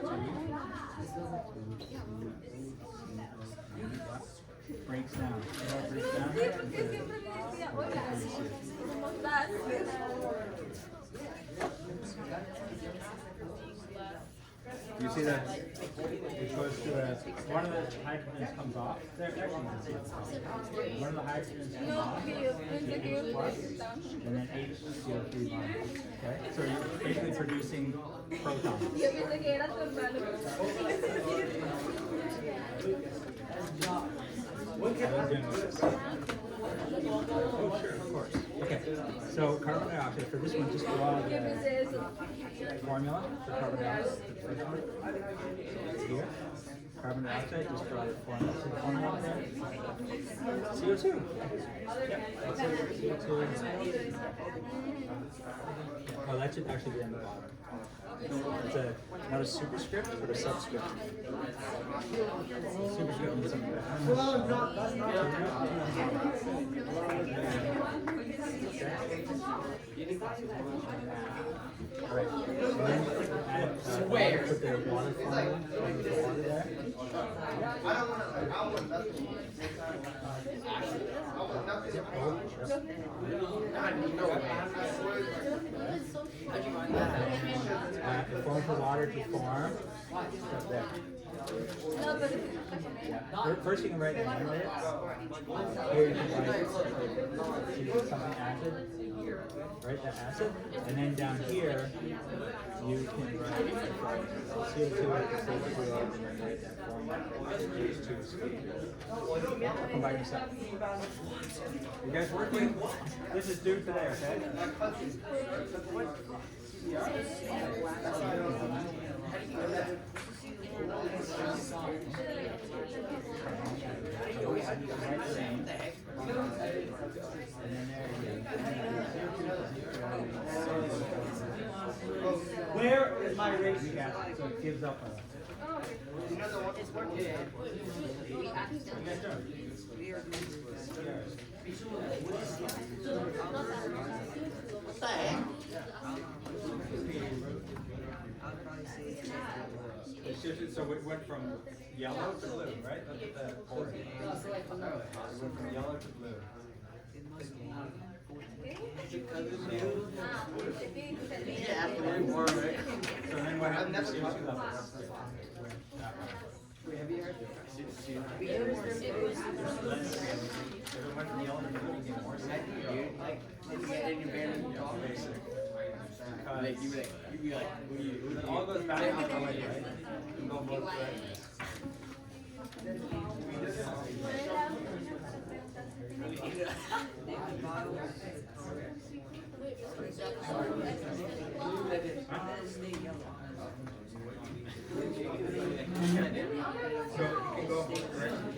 breaks down. You know what breaks down? Porque siempre me decía, hola, ¿cómo estás? You see that it goes to one of the hydrogens comes off. There, actually, one of the hydrogens comes No, off. porque yo pensé que yo H plus, and then HCO3 bond. Okay, so you're basically producing protons. Yo pensé que era tu hermano. Oh, sure, of course. Okay, so carbon dioxide, for this one, just draw Yo the pensé eso. formula for carbon dioxide. The first one. It's here. Carbon dioxide, just draw the formula. See the formula there? CO2. Yep, that's it. CO2. Oh, that should actually be on the bottom. It's a, not a superscript, but a subscript. Superscript means something Alright, and then add, put the water formula, put the water there. It forms the water to form. Step there. No, pero Yeah. First you can write the name of it. Here you can write something acid. Write that acid. And then down here you can write CO2 CO2 and then write that formula. H2. Come by yourself. You guys working? This is due today, okay? Where is my race gas? So it gives up on us. What the heck? It shifted, so it went from yellow to blue, right? Look at the board. It went from yellow to blue. So then what happened to CO2 levels? If it went from yellow to blue, you get more it all goes back to the way, right? You go both ways. So you can go both directions,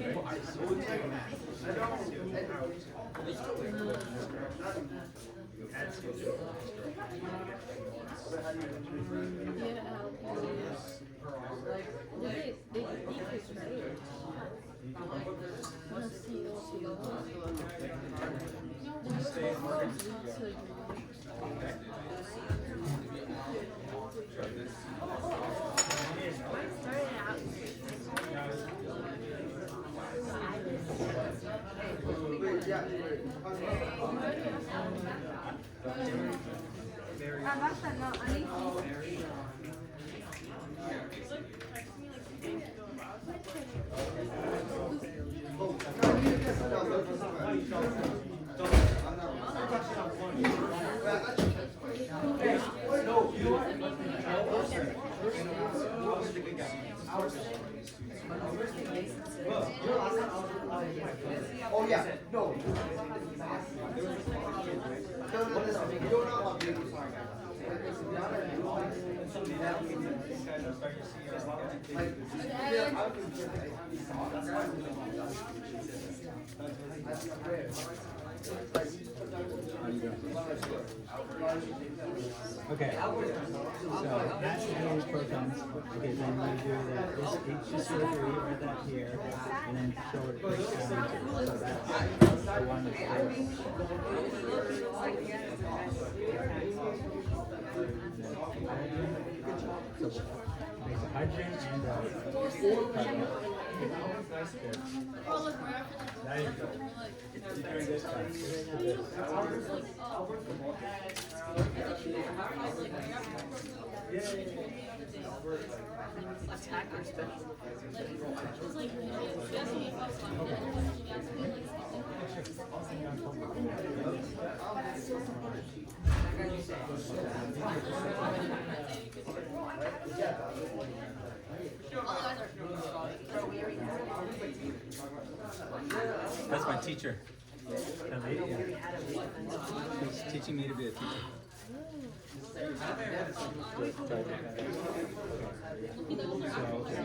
basta, no, ahí Oh yeah, no. You're not my baby. Okay, so that's the protons. Okay, then we do that. This H2O3, write that here, and then show it breaks down. So that's the one that's so makes a hydrogen and a carbon. Now you go. You're doing this time. Attacker special. That's my teacher. That lady, yeah. She's teaching me to be a teacher. So,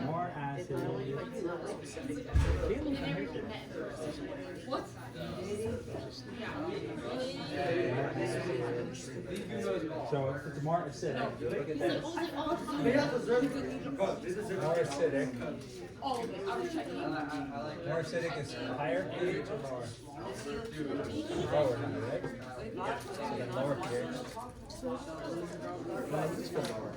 more acid. What? So if it's more acidic, look at this. More acidic. Oh, okay, I was checking. More acidic is higher pH or lower? Lower, right? So then lower pH. No, you just go lower.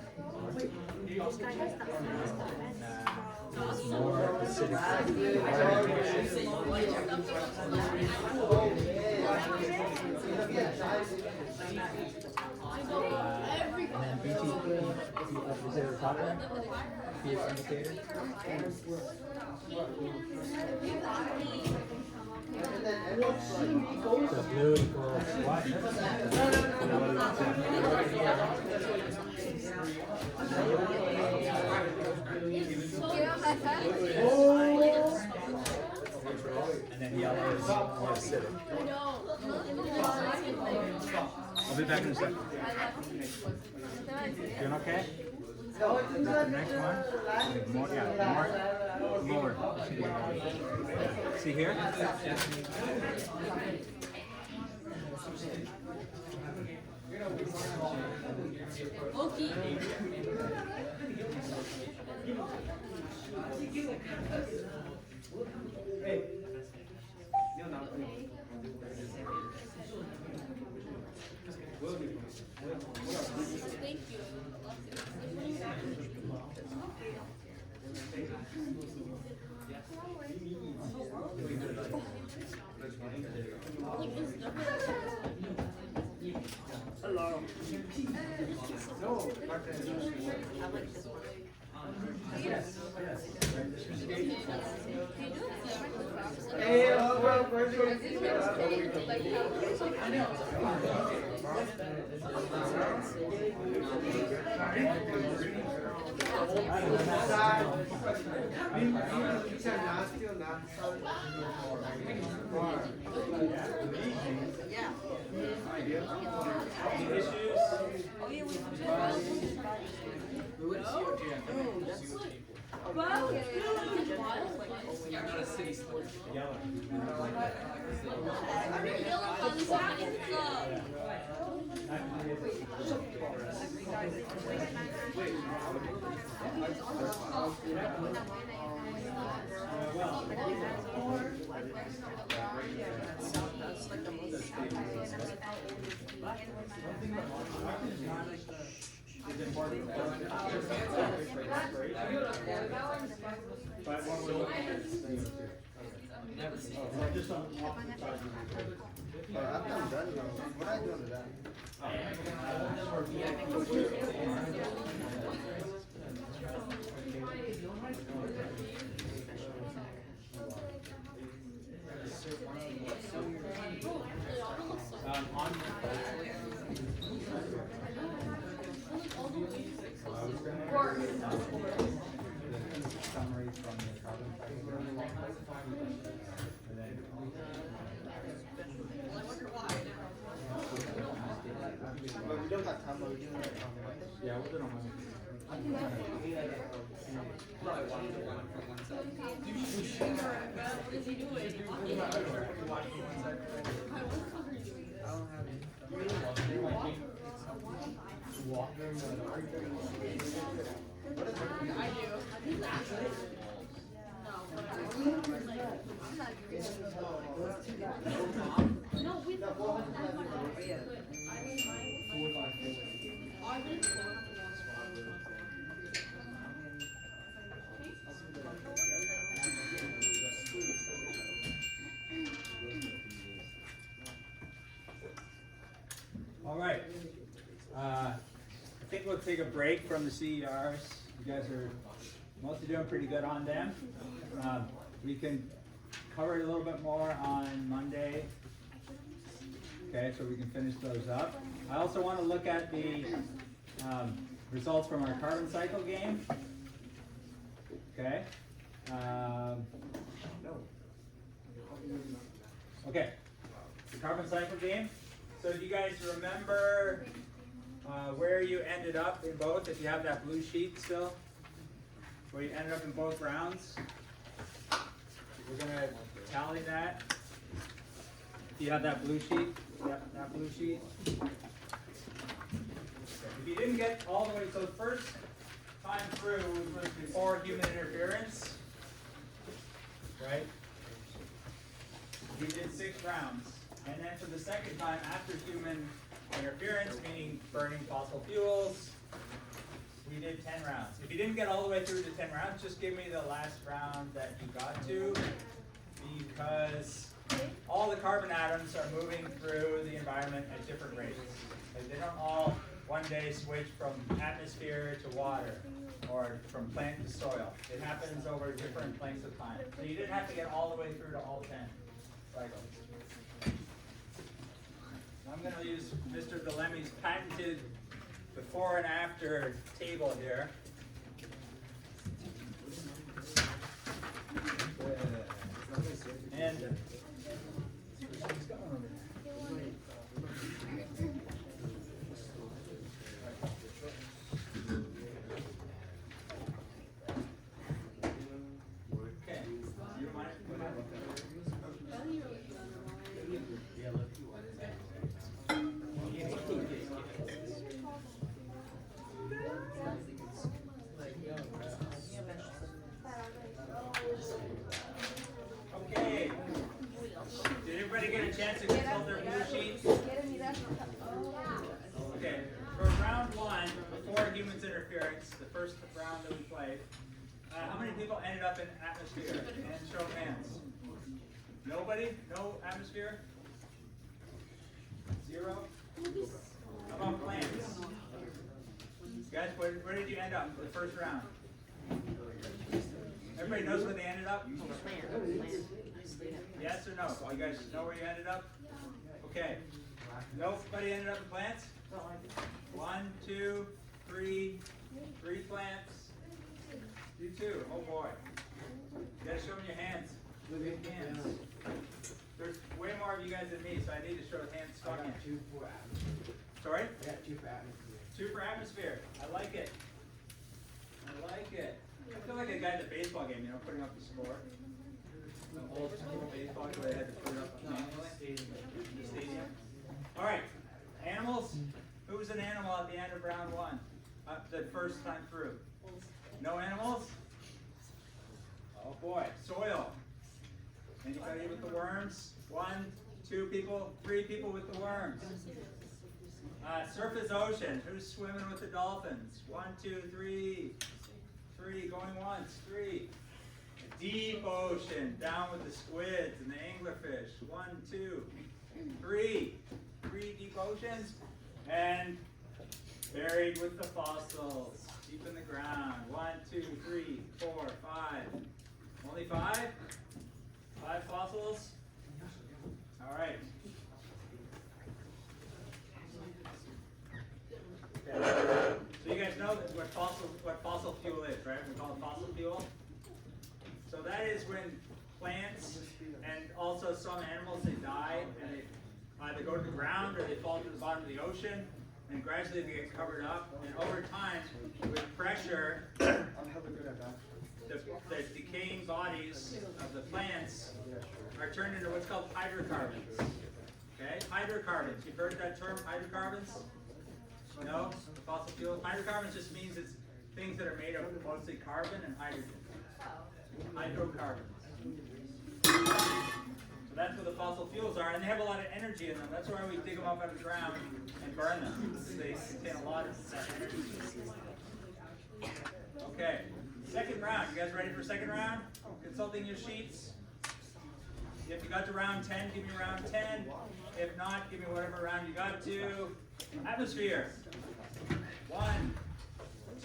Nah, it's more acidic. And then BTP, is it a top one? pH indicator? So blue equals what? And then yellow is more acidic. I'll be back in a second. Doing okay? The next one, more, yeah, more, lower. See here? Thank you. Hello. Hey, where's your Yeah. I'm done. What are you doing with that? Summary from the carbon fiber. And then But we don't got time, but we're doing it on Monday. yeah, we'll do it on Monday. right. I think we'll take a break from the CERs. You guys are mostly doing pretty good on them. We can cover it a little bit more on Monday. Okay, so we can finish those up. I also want to look at the results from our carbon cycle game. Okay. Okay, the carbon cycle game. So do you guys remember where you ended up in both, if you have that blue sheet still? Where you ended up in both rounds? We're going to tally that. If you have that blue sheet, yep, that blue sheet. If you didn't get all the way, so the first time through was before human interference, right? We did 6 rounds. And then for the second time after human interference, meaning burning fossil fuels, we did 10 rounds. If you didn't get all the way through to 10 rounds, just give me the last round that you got to, because all the carbon atoms are moving through the environment at different rates. Like, they don't all one day switch from atmosphere to water or from plant to soil. It happens over different lengths of time. So you didn't have to get all the way through to all 10 cycles. I'm going to use Mr. Delemmy's patented before and after table here. And okay, you don't mind? Okay. Did everybody get a chance to consult their blue sheets? Okay. For round 1, before humans interference, the first round that we played, how many people ended up in atmosphere? And show of hands. Nobody? No atmosphere? 0? How about plants? Guys, where did you end up for the first round? Everybody knows where they ended up? Yes or no? You guys know where you ended up? Okay. Nobody ended up in plants? 1, 2, 3. 3 plants. You 2. Oh boy. You gotta show them your hands. Big hands. There's way more of you guys than me, so I need to show hands stuck in. 2 for atmosphere. Sorry? I got 2 for atmosphere. 2 for atmosphere. I like it. I like it. I feel like a guy at the baseball game, putting up the score. The old school baseball where they had to put it up manually. The stadium. All right. Animals. Who was an animal at the end of round 1? The first time through. No animals? Oh boy. Soil. Anybody with the worms? 1, 2 people, 3 people with the worms. Surface ocean. Who's swimming with the dolphins? 1, 2, 3. 3 going once. 3. Deep ocean. Down with the squids and the anglerfish. 1, 2, 3. 3 deep oceans. And buried with the fossils. Deep in the ground. 1, 2, 3, 4, 5. Only 5? 5 fossils? All right. Okay. So you guys know what fossil fuel is, right? We call it fossil fuel. So that is when plants and also some animals, they die and they either go to the ground or they fall to the bottom of the ocean, and gradually they get covered up. And over time, with pressure, the decaying bodies of the plants are turned into what's called hydrocarbons. Okay, hydrocarbons. You've heard that term, hydrocarbons? No? Fossil fuels? Hydrocarbons just means it's things that are made of mostly carbon and hydrogen. Hydrocarbons. So that's what the fossil fuels are, and they have a lot of energy in them. That's why we dig them up out of the ground and burn them. They contain a lot of that energy. Okay, second round. You guys ready for second round? Consulting your sheets. If you got to round 10, give me round 10. If not, give me whatever round you got to. Atmosphere. 1,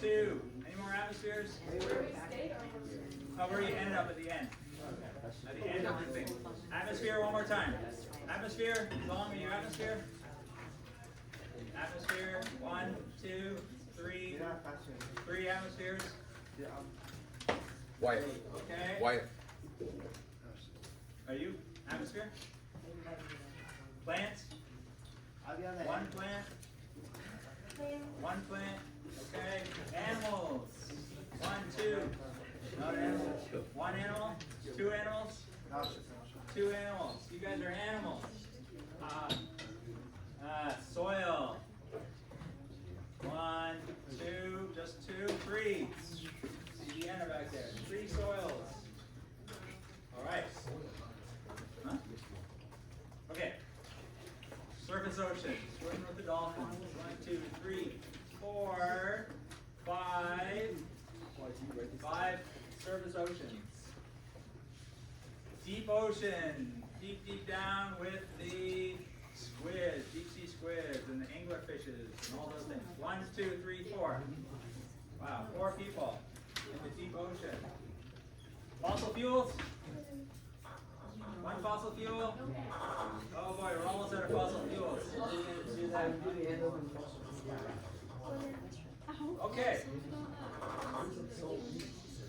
2. Any more atmospheres? Oh, where you ended up at the end. At the end of the thing. Atmosphere, one more time. Atmosphere, long in your atmosphere. Atmosphere, 1, 2, 3. 3 atmospheres. Wyatt. Okay. Wyatt. Are you? Atmosphere? Plants? 1 plant. 1 plant. Okay. Animals. 1, 2. Not animals. 1 animal. 2 animals. 2 animals. You guys are animals. Soil. 1, 2. Just 2. 3. See the end back there. 3 soils. All right. Huh? Okay. Surface ocean. Swimming with the dolphins. 1, 2, 3, 4, 5. 5 surface oceans. Deep ocean. Deep, deep down with the squids, deep sea squids, and the anglerfishes, and all those things. 1, 2, 3, 4. Wow, 4 people in the deep ocean. Fossil fuels. 1 fossil fuel. Oh boy, we're almost out of fossil fuels. Okay.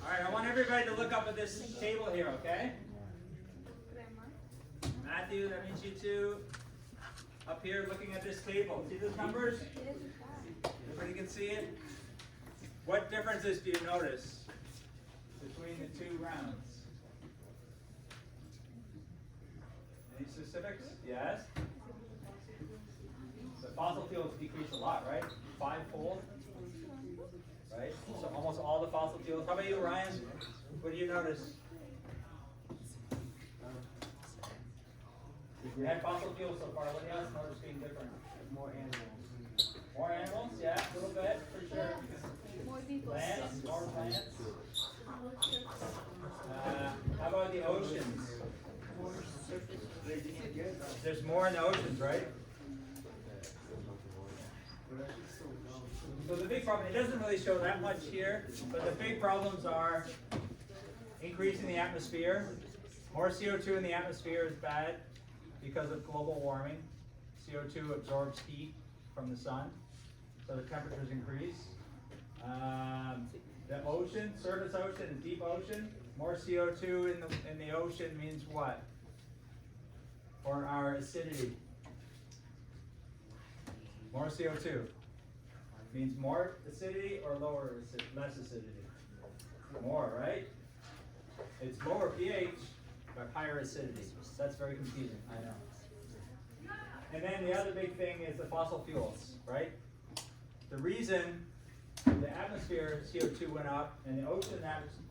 Alright, I want everybody to look up at this table here, okay? Matthew, that means you two up here looking at this table. See those numbers? Everybody can see it? What differences do you notice between the 2 rounds? Any specifics? Yes? The fossil fuels decrease a lot, right? 5-fold? Right? So almost all the fossil fuels. How about you, Ryan? What do you notice? We had fossil fuels so far. What do you else notice being different? More animals. More animals? Yeah, a little bit, for sure. More people. Plants? More plants? How about the oceans? There's more in the oceans, right? So the big problem, it doesn't really show that much here, but the big problems are increasing the atmosphere. More CO2 in the atmosphere is bad because of global warming. CO2 absorbs heat from the sun, so the temperatures increase. The ocean, surface ocean and deep ocean, more CO2 in the ocean means what? For our acidity. More CO2 means more acidity or lower less acidity? More, right? It's lower pH, but higher acidity. That's very confusing, I know. And then the other big thing is the fossil fuels, right? The reason the atmosphere CO2 went up and the ocean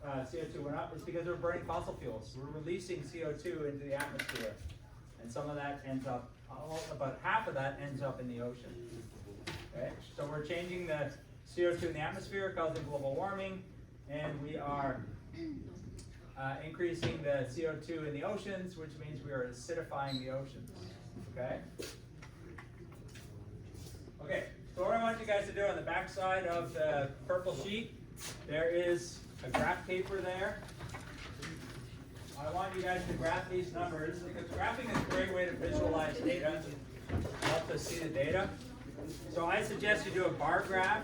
CO2 went up is because we're burning fossil fuels. We're releasing CO2 into the atmosphere. And some of that ends up, about half of that ends up in the ocean. Okay? So we're changing the CO2 in the atmosphere, causing global warming, and we are increasing the CO2 in the oceans, which means we are acidifying the oceans. Okay? Okay, so what I want you guys to do on the back side of the purple sheet, there is a graph paper there. I want you guys to graph these numbers because graphing is a great way to visualize data. Help us see the data. So I suggest you do a bar graph.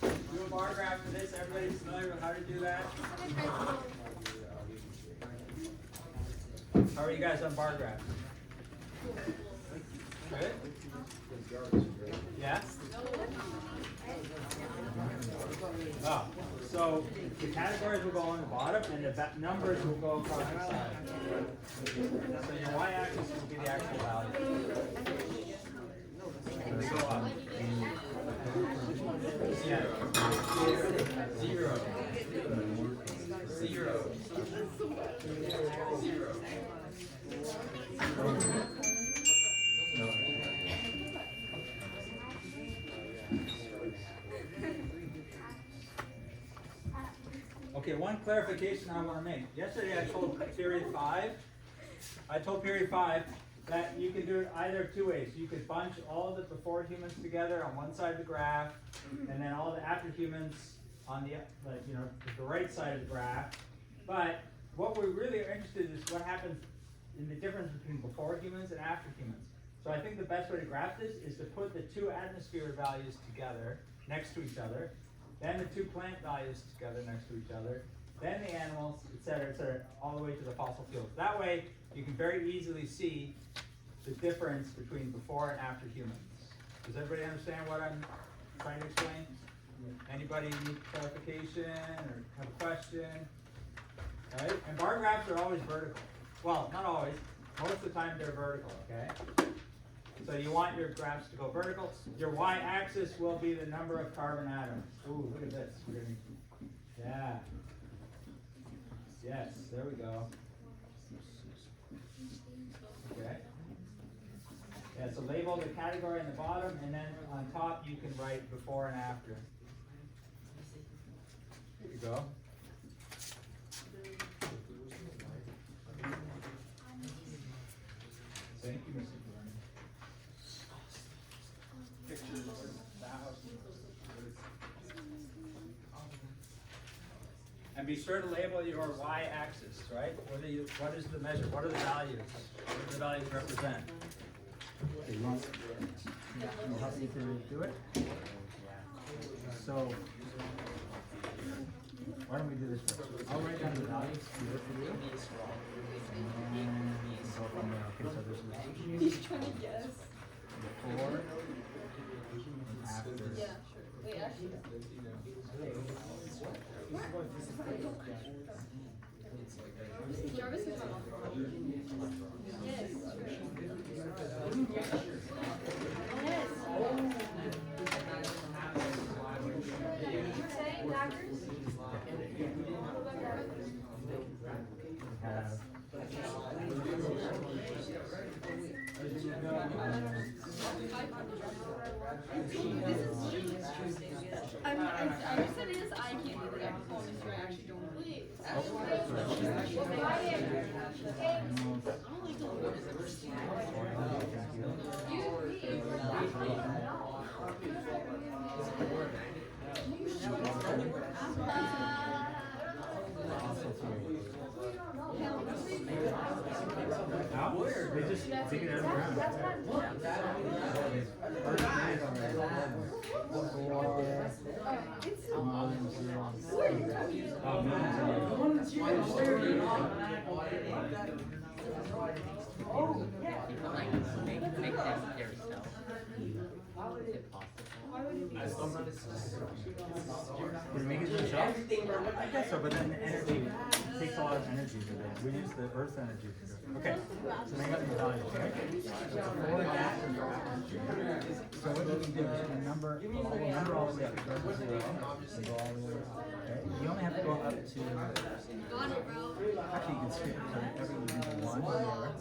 Do a bar graph for this. Everybody's familiar with how to do that? How are you guys on bar graphs? Good? Yeah? Oh, so the categories will go on the bottom and the numbers will go across the side. So your y-axis will be the actual value. So yeah. 0. 0. 0. Okay, one clarification I want to make. Yesterday I told period 5 I told period 5 that you can do it either of 2 ways. You could bunch all the before humans together on one side of the graph, and then all the after humans on the the right side of the graph. But what we really are interested in is what happens in the difference between before humans and after humans. So I think the best way to graph this is to put the 2 atmosphere values together next to each other, then the 2 plant values together next to each other, then the animals, etc., all the way to the fossil fuels. That way, you can very easily see the difference between before and after humans. Does everybody understand what I'm trying to explain? Anybody need clarification or have a question? All right, and bar graphs are always vertical. Well, not always. Most of the time they're vertical, okay? So you want your graphs to go vertical. Your y-axis will be the number of carbon atoms. Ooh, look at this. Yeah. Yes, there we go. Okay. Yeah, so label the category on the bottom, and then on top you can write before and after. There you go. Thank you, Mr. Durant. Pictures of the house. And be sure to label your y-axis, right? What is the measure? What are the values? What do the values represent? Okay, you want to help me to do it? Yeah. So, why don't we do this first? I'll write down the values here for you. And go from there. Okay, so this is He's trying to guess. before and after. Yeah. Wait, actually. Jarvis is wrong. Yes. Yes. You were saying daggers? Have. I just said it is I can't do the exponents, right? I actually don't believe. Now, they just take it out of the ground. Make them yourself. If possible. Can you make it yourself? I guess so, but then the energy takes a lot of energy to do it. We use the Earth's energy to do it. Okay, so make up your values, right? So before and after your atmosphere. So what you can do is the number all the way up to 0, and go all the way up. Okay? You only have to go up to, actually you can skip it to every you can do 1 here.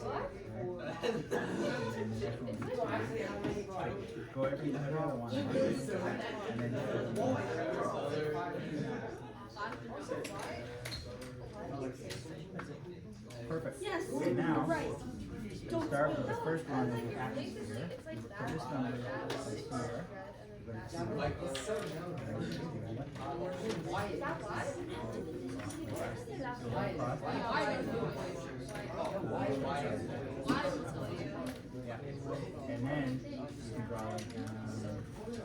Go every other one, and then perfect. Yes. Okay, now we'll start with the first one with the atmosphere. So this number is here. And then you can draw like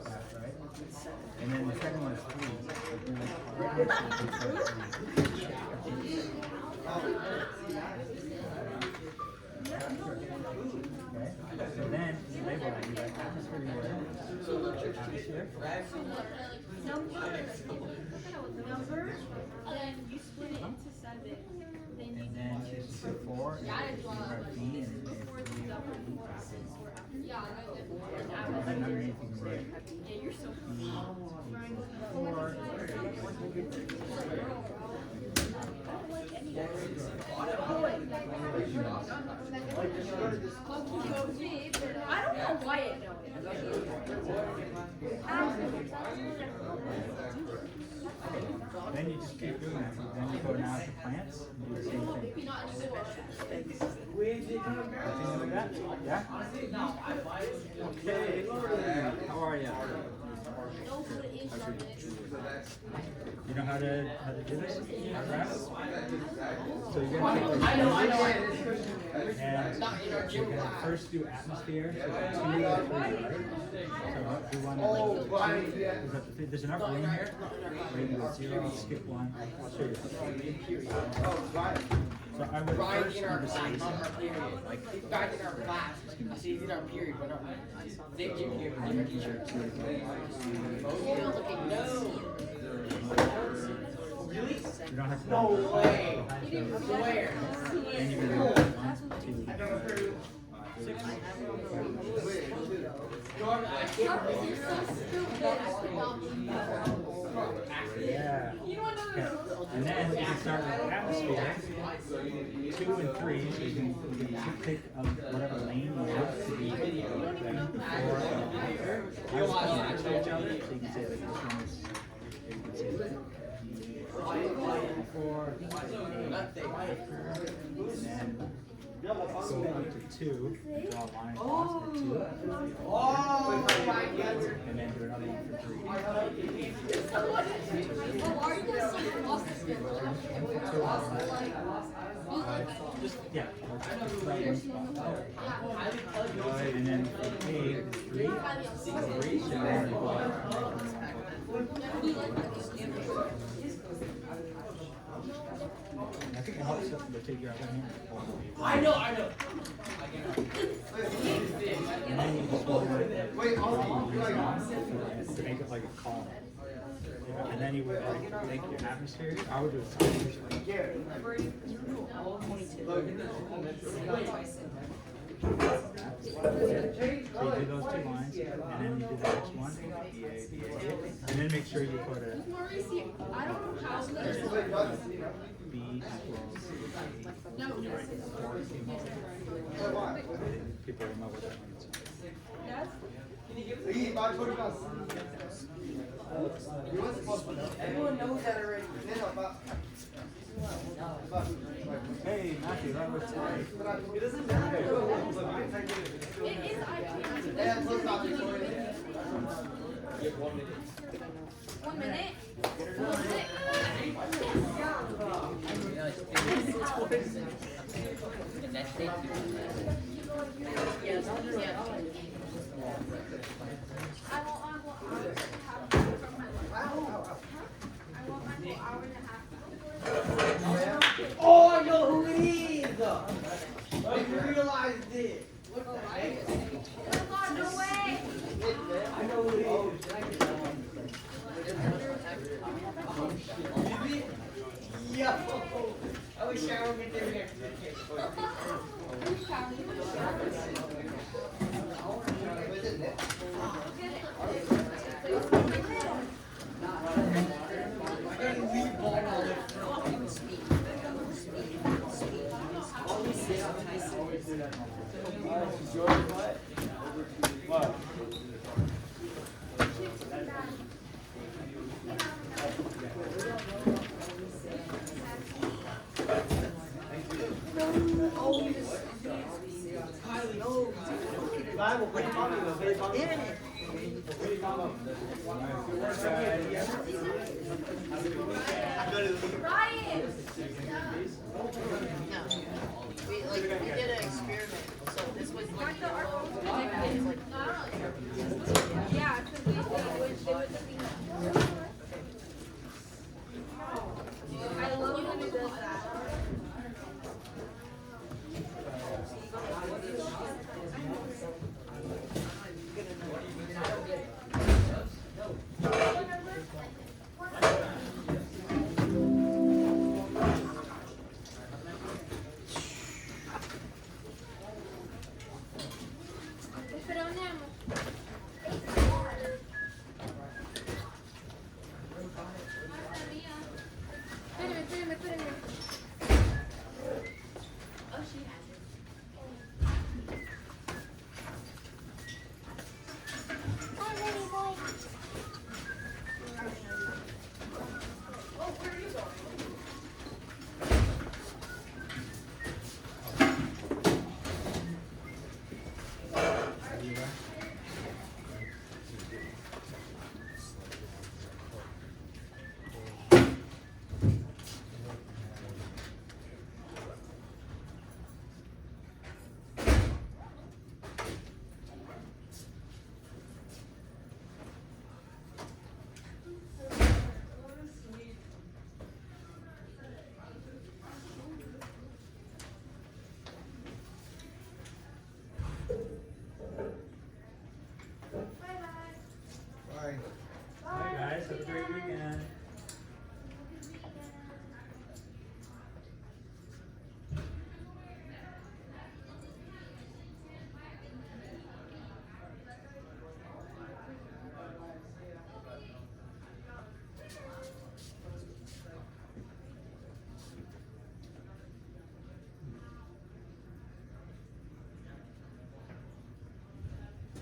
that, right? And then the second one is 3. Right next to it, it's 3. Okay, so then you label that. You write atmosphere here. Atmosphere. Number, and then you split it into 7. And then it's 4. And you write B and then Yeah, and then underneath you can write yeah, you're so 4. I don't know why it Then you just keep doing that. Then you go down to plants and do the same thing. Nothing like that? Yeah? Okay. How are you? You know how to do this? Autograph? So you're gonna take those and you're gonna first do atmosphere. So 2 or 3, right? So do one. There's enough room here. Where you can go 0, skip 1. I'll show you. So I would first do the spacing. Back in our class, see, in our period, but they give you a t-shirt. Really? You don't have to. No way. Where? And you're gonna do 1, 2, 6. Yeah. Okay. And then you can start with atmosphere. 2 and 3, so you can pick whatever lane you want to be. 4. I was putting next to each other, so you can say like this one is. You can say like 4. And then go up to 2, draw a line across for 2. And then do another one for 3. Just, yeah. And then for 8 is 3. So reach and then you go up. I think it helps to take your other hand. I know. And then you just go to make it like a column. And then you would like make your atmosphere. I would do it sideways. So you do those 2 lines, and then you do the next one, and then make sure you put a I don't know how B equals No. people will know what that means. Everyone knows that already. Hey, Matthew, that was today. It is IT. 1 minute. 1 minute. I want my whole hour and a half from my life. I want my whole hour and a half. Oh, I know who it is! I realized it. Look at it. Oh God, no way! I know who it is. Yo! I wish I would get there next week. What? Ryan! We did an experiment, so this was like, Yeah, because they would I love when he does that.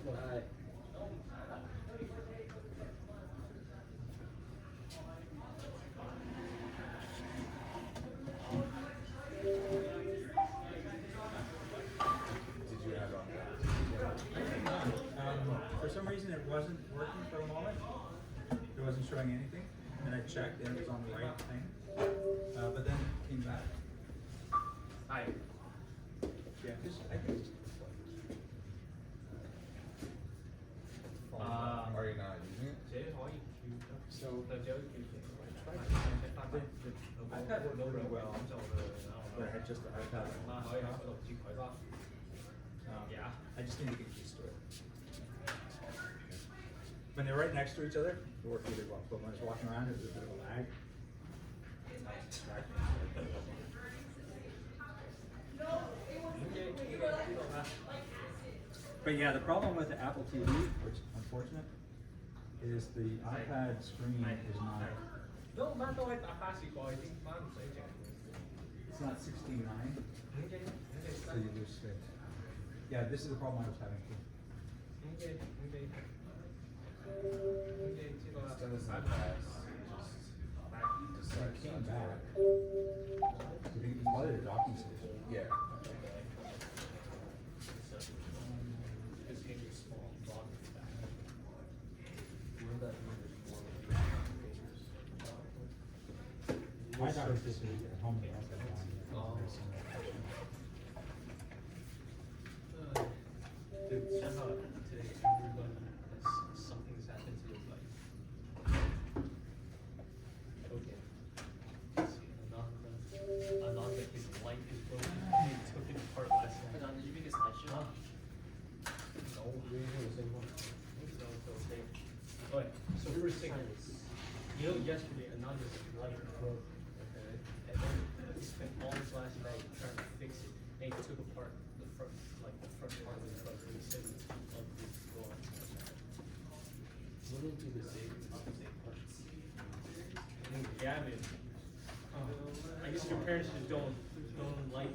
Alright. Did you have For some reason, it wasn't working for a moment. It wasn't showing anything, and I checked, and it was on the right thing. But then it came back. Hi. Yeah, just, I think. Are you not using it? So, I've got it loaded well, but I had just the iPad. I just need to get used to it. When they're right next to each other, it worked really well, but when I was walking around, it was a bit of a lag. But yeah, the problem with the Apple TV, which is unfortunate, is the iPad screen is not. It's not 16:9, so you lose space. Yeah, this is the problem I was having too. Still isn't fast. Just It came back. I think it's probably the docking station. Yeah. My daughter's just at home. Something's happened to his life. Okay. Another his light is broken. He took it apart last night. Did you make a slideshow? No, we didn't have the same one. So okay. Okay, so we were saying, you know, yesterday Ananda's light broke. Okay. And then he spent all his last night trying to fix it. And he took apart the front, like the front part of his light. And he said it was too ugly to go on. Wouldn't be the same, not the same part. Gavin, I guess your parents just don't like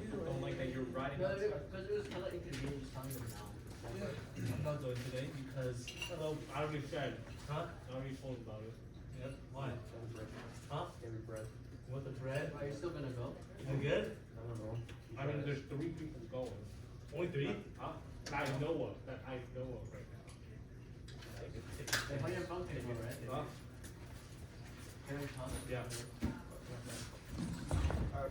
that you're riding No, outside. because it was kind of inconvenient just telling them now. I'm not going today because I'll be fed. Huh? I'll be told about it. Yep. Why? Huh? Every bread. With the bread? Are you still gonna go? You good? I don't know. I mean, there's 3 people going. Only 3? I know of. That I know of right now. Hey, how your phone came in, right? Huh? Very tough. Yeah.